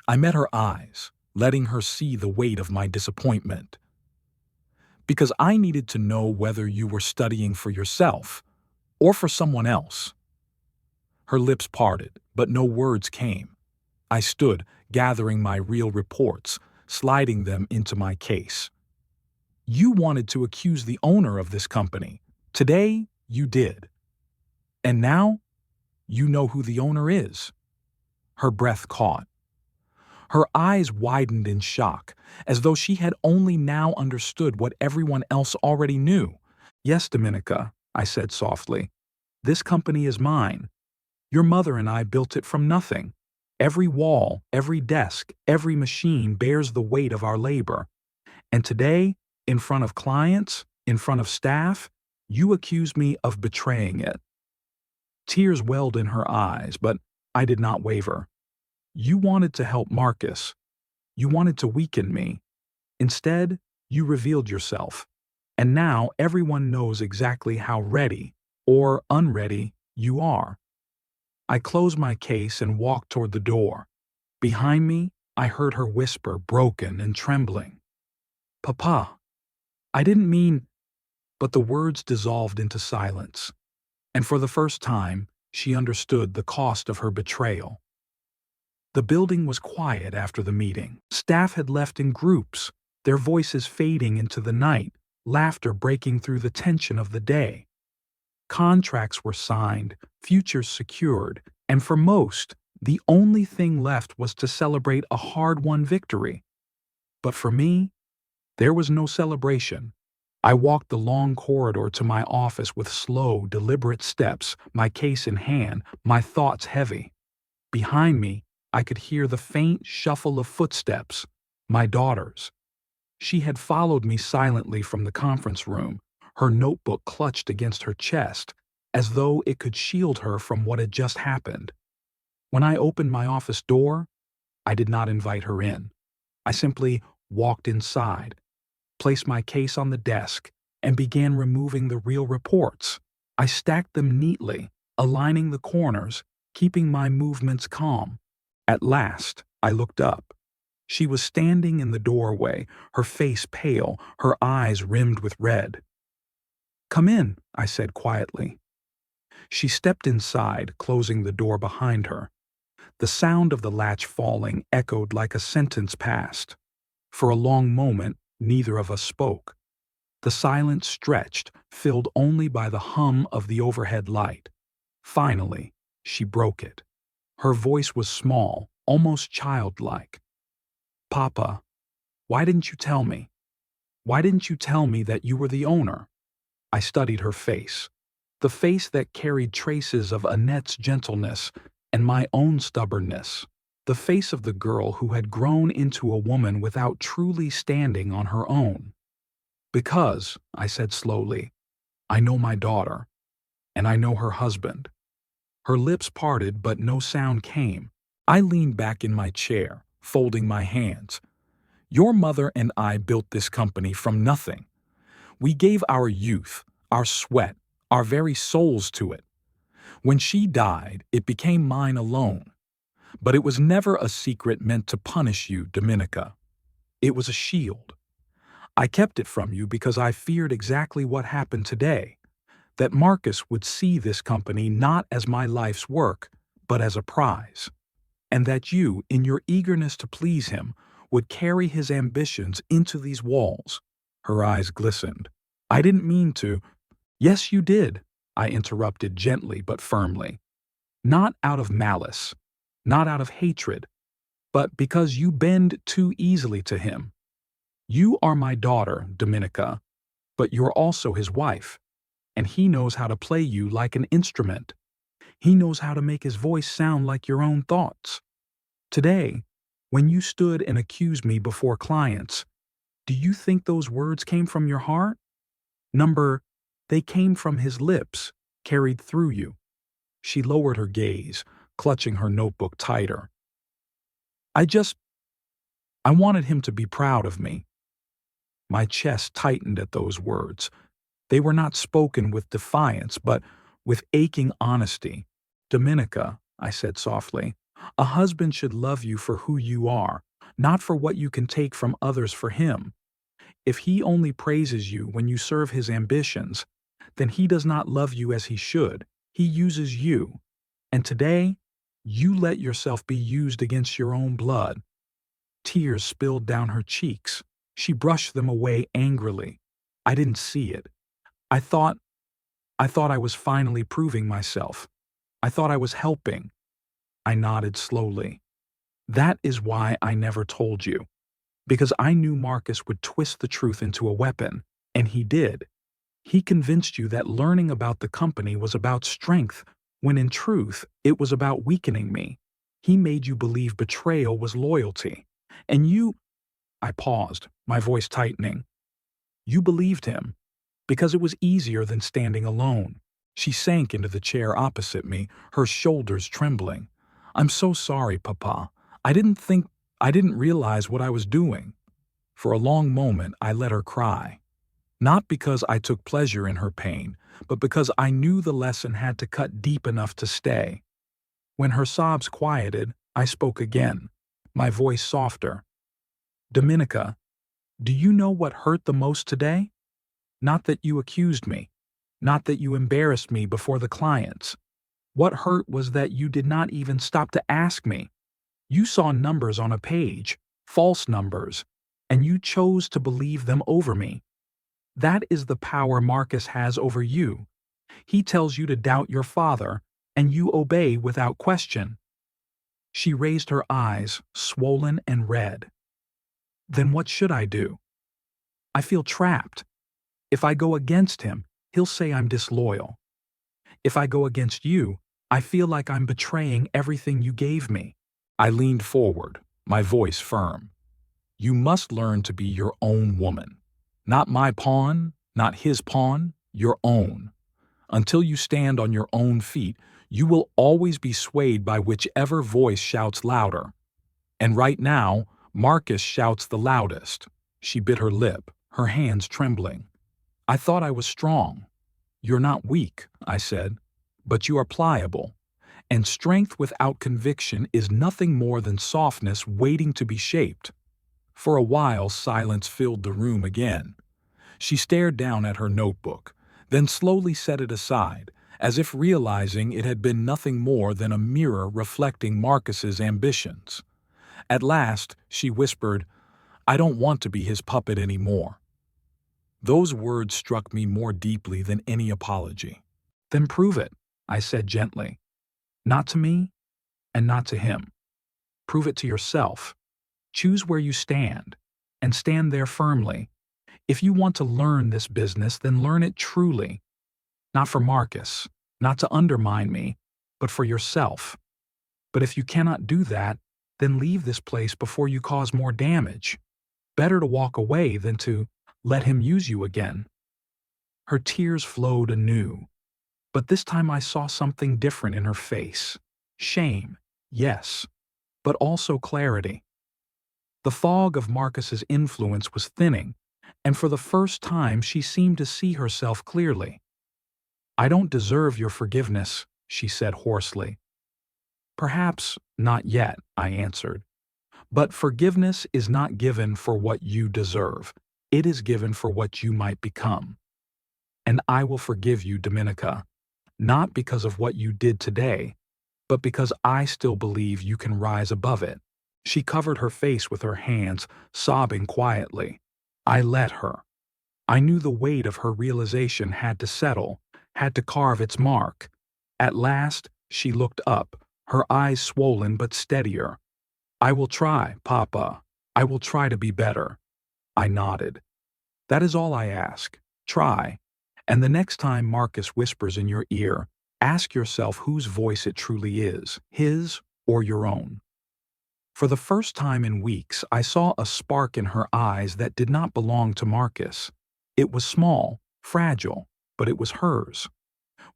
I met her eyes, letting her see the weight of my disappointment. "Because I needed to know whether you were studying for yourself or for someone else." Her lips parted, but no words came. I stood, gathering my real reports, sliding them into my case. "You wanted to accuse the owner of this company. Today, you did. And now, you know who the owner is." Her breath caught. Her eyes widened in shock, as though she had only now understood what everyone else already knew. "Yes, Dominica," I said softly. "This company is mine. Your mother and I built it from nothing. Every wall, every desk, every machine bears the weight of our labor. And today, in front of clients, in front of staff, you accuse me of betraying it." Tears welled in her eyes, but I did not waver. "You wanted to help Marcus. You wanted to weaken me. Instead, you revealed yourself. And now everyone knows exactly how ready, or unready, you are." I closed my case and walked toward the door. Behind me, I heard her whisper, broken and trembling. "Papa, I didn't mean—" But the words dissolved into silence, and for the first time, she understood the cost of her betrayal. The building was quiet after the meeting. Staff had left in groups, their voices fading into the night, laughter breaking through the tension of the day. Contracts were signed, futures secured, and for most, the only thing left was to celebrate a hard-won victory. But for me, there was no celebration. I walked the long corridor to my office with slow, deliberate steps, my case in hand, my thoughts heavy. Behind me, I could hear the faint shuffle of footsteps, my daughter's. She had followed me silently from the conference room, her notebook clutched against her chest, as though it could shield her from what had just happened. When I opened my office door, I did not invite her in. I simply walked inside, placed my case on the desk, and began removing the real reports. I stacked them neatly, aligning the corners, keeping my movements calm. At last, I looked up. She was standing in the doorway, her face pale, her eyes rimmed with red. "Come in," I said quietly. She stepped inside, closing the door behind her. The sound of the latch falling echoed like a sentence passed. For a long moment, neither of us spoke. The silence stretched, filled only by the hum of the overhead light. Finally, she broke it. Her voice was small, almost childlike. "Papa, why didn't you tell me? Why didn't you tell me that you were the owner?" I studied her face, the face that carried traces of Annette's gentleness and my own stubbornness, the face of the girl who had grown into a woman without truly standing on her own. "Because," I said slowly, "I know my daughter, and I know her husband." Her lips parted, but no sound came. I leaned back in my chair, folding my hands. "Your mother and I built this company from nothing. We gave our youth, our sweat, our very souls to it. When she died, it became mine alone. But it was never a secret meant to punish you, Dominica. It was a shield. I kept it from you because I feared exactly what happened today. that Marcus would see this company not as my life's work, but as a prize, and that you, in your eagerness to please him, would carry his ambitions into these walls. Her eyes glistened. I didn't mean to. Yes, you did, I interrupted gently but firmly. Not out of malice, not out of hatred, but because you bend too easily to him. You are my daughter, Dominica, but you're also his wife, and he knows how to play you like an instrument. He knows how to make his voice sound like your own thoughts. Today, when you stood and accused me before clients, do you think those words came from your heart? They came from his lips, carried through you. She lowered her gaze, clutching her notebook tighter. I wanted him to be proud of me. My chest tightened at those words. They were not spoken with defiance, but with aching honesty. Dominica, I said softly, a husband should love you for who you are, not for what you can take from others for him. If he only praises you when you serve his ambitions, then he does not love you as he should. He uses you. And today, you let yourself be used against your own blood. Tears spilled down her cheeks. She brushed them away angrily. I didn't see it. I thought I was finally proving myself. I thought I was helping. I nodded slowly. That is why I never told you. Because I knew Marcus would twist the truth into a weapon, and he did. He convinced you that learning about the company was about strength, when in truth, it was about weakening me. He made you believe betrayal was loyalty. And I paused, my voice tightening. You believed him, because it was easier than standing alone. She sank into the chair opposite me, her shoulders trembling. I'm so sorry, Papa. I didn't realize what I was doing. For a long moment, I let her cry. Not because I took pleasure in her pain, but because I knew the lesson had to cut deep enough to stay. When her sobs quieted, I spoke again, my voice softer. Dominica, do you know what hurt the most today? Not that you accused me, not that you embarrassed me before the clients. What hurt was that you did not even stop to ask me. You saw numbers on a page, false numbers, and you chose to believe them over me. That is the power Marcus has over you. He tells you to doubt your father, and you obey without question. She raised her eyes, swollen and red. Then what should I do? I feel trapped. If I go against him, he'll say I'm disloyal. If I go against you, I feel like I'm betraying everything you gave me. I leaned forward, my voice firm. You must learn to be your own woman. Not my pawn, not his pawn, your own. Until you stand on your own feet, you will always be swayed by whichever voice shouts louder. And right now, Marcus shouts the loudest. She bit her lip, her hands trembling. I thought I was strong. You're not weak, I said, but you are pliable. And strength without conviction is nothing more than softness waiting to be shaped. For a while, silence filled the room again. She stared down at her notebook, then slowly set it aside, as if realizing it had been nothing more than a mirror reflecting Marcus's ambitions. At last, she whispered, I don't want to be his puppet anymore. Those words struck me more deeply than any apology. Then prove it, I said gently. Not to me, and not to him. Prove it to yourself. Choose where you stand, and stand there firmly. If you want to learn this business, then learn it truly. Not for Marcus, not to undermine me, but for yourself. But if you cannot do that, then leave this place before you cause more damage. Better to walk away than to let him use you again. Her tears flowed anew, but this time I saw something different in her face. Shame, yes, but also clarity. The fog of Marcus's influence was thinning, and for the first time she seemed to see herself clearly. I don't deserve your forgiveness, she said hoarsely. Perhaps not yet, I answered. But forgiveness is not given for what you deserve. It is given for what you might become. And I will forgive you, Dominica, not because of what you did today, but because I still believe you can rise above it." She covered her face with her hands, sobbing quietly. I let her. I knew the weight of her realization had to settle, had to carve its mark. At last, she looked up, her eyes swollen but steadier. "I will try, Papa. I will try to be better." I nodded. "That is all I ask. Try. And the next time Marcus whispers in your ear, ask yourself whose voice it truly is, his or your own." For the first time in weeks, I saw a spark in her eyes that did not belong to Marcus. It was small, fragile, but it was hers.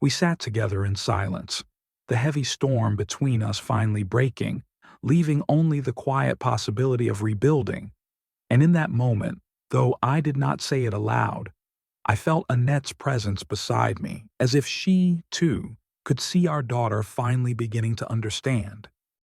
We sat together in silence, the heavy storm between us finally breaking, leaving only the quiet possibility of rebuilding. And in that moment, though I did not say it aloud, I felt Annette's presence beside me, as if she, too, could see our daughter finally beginning to understand.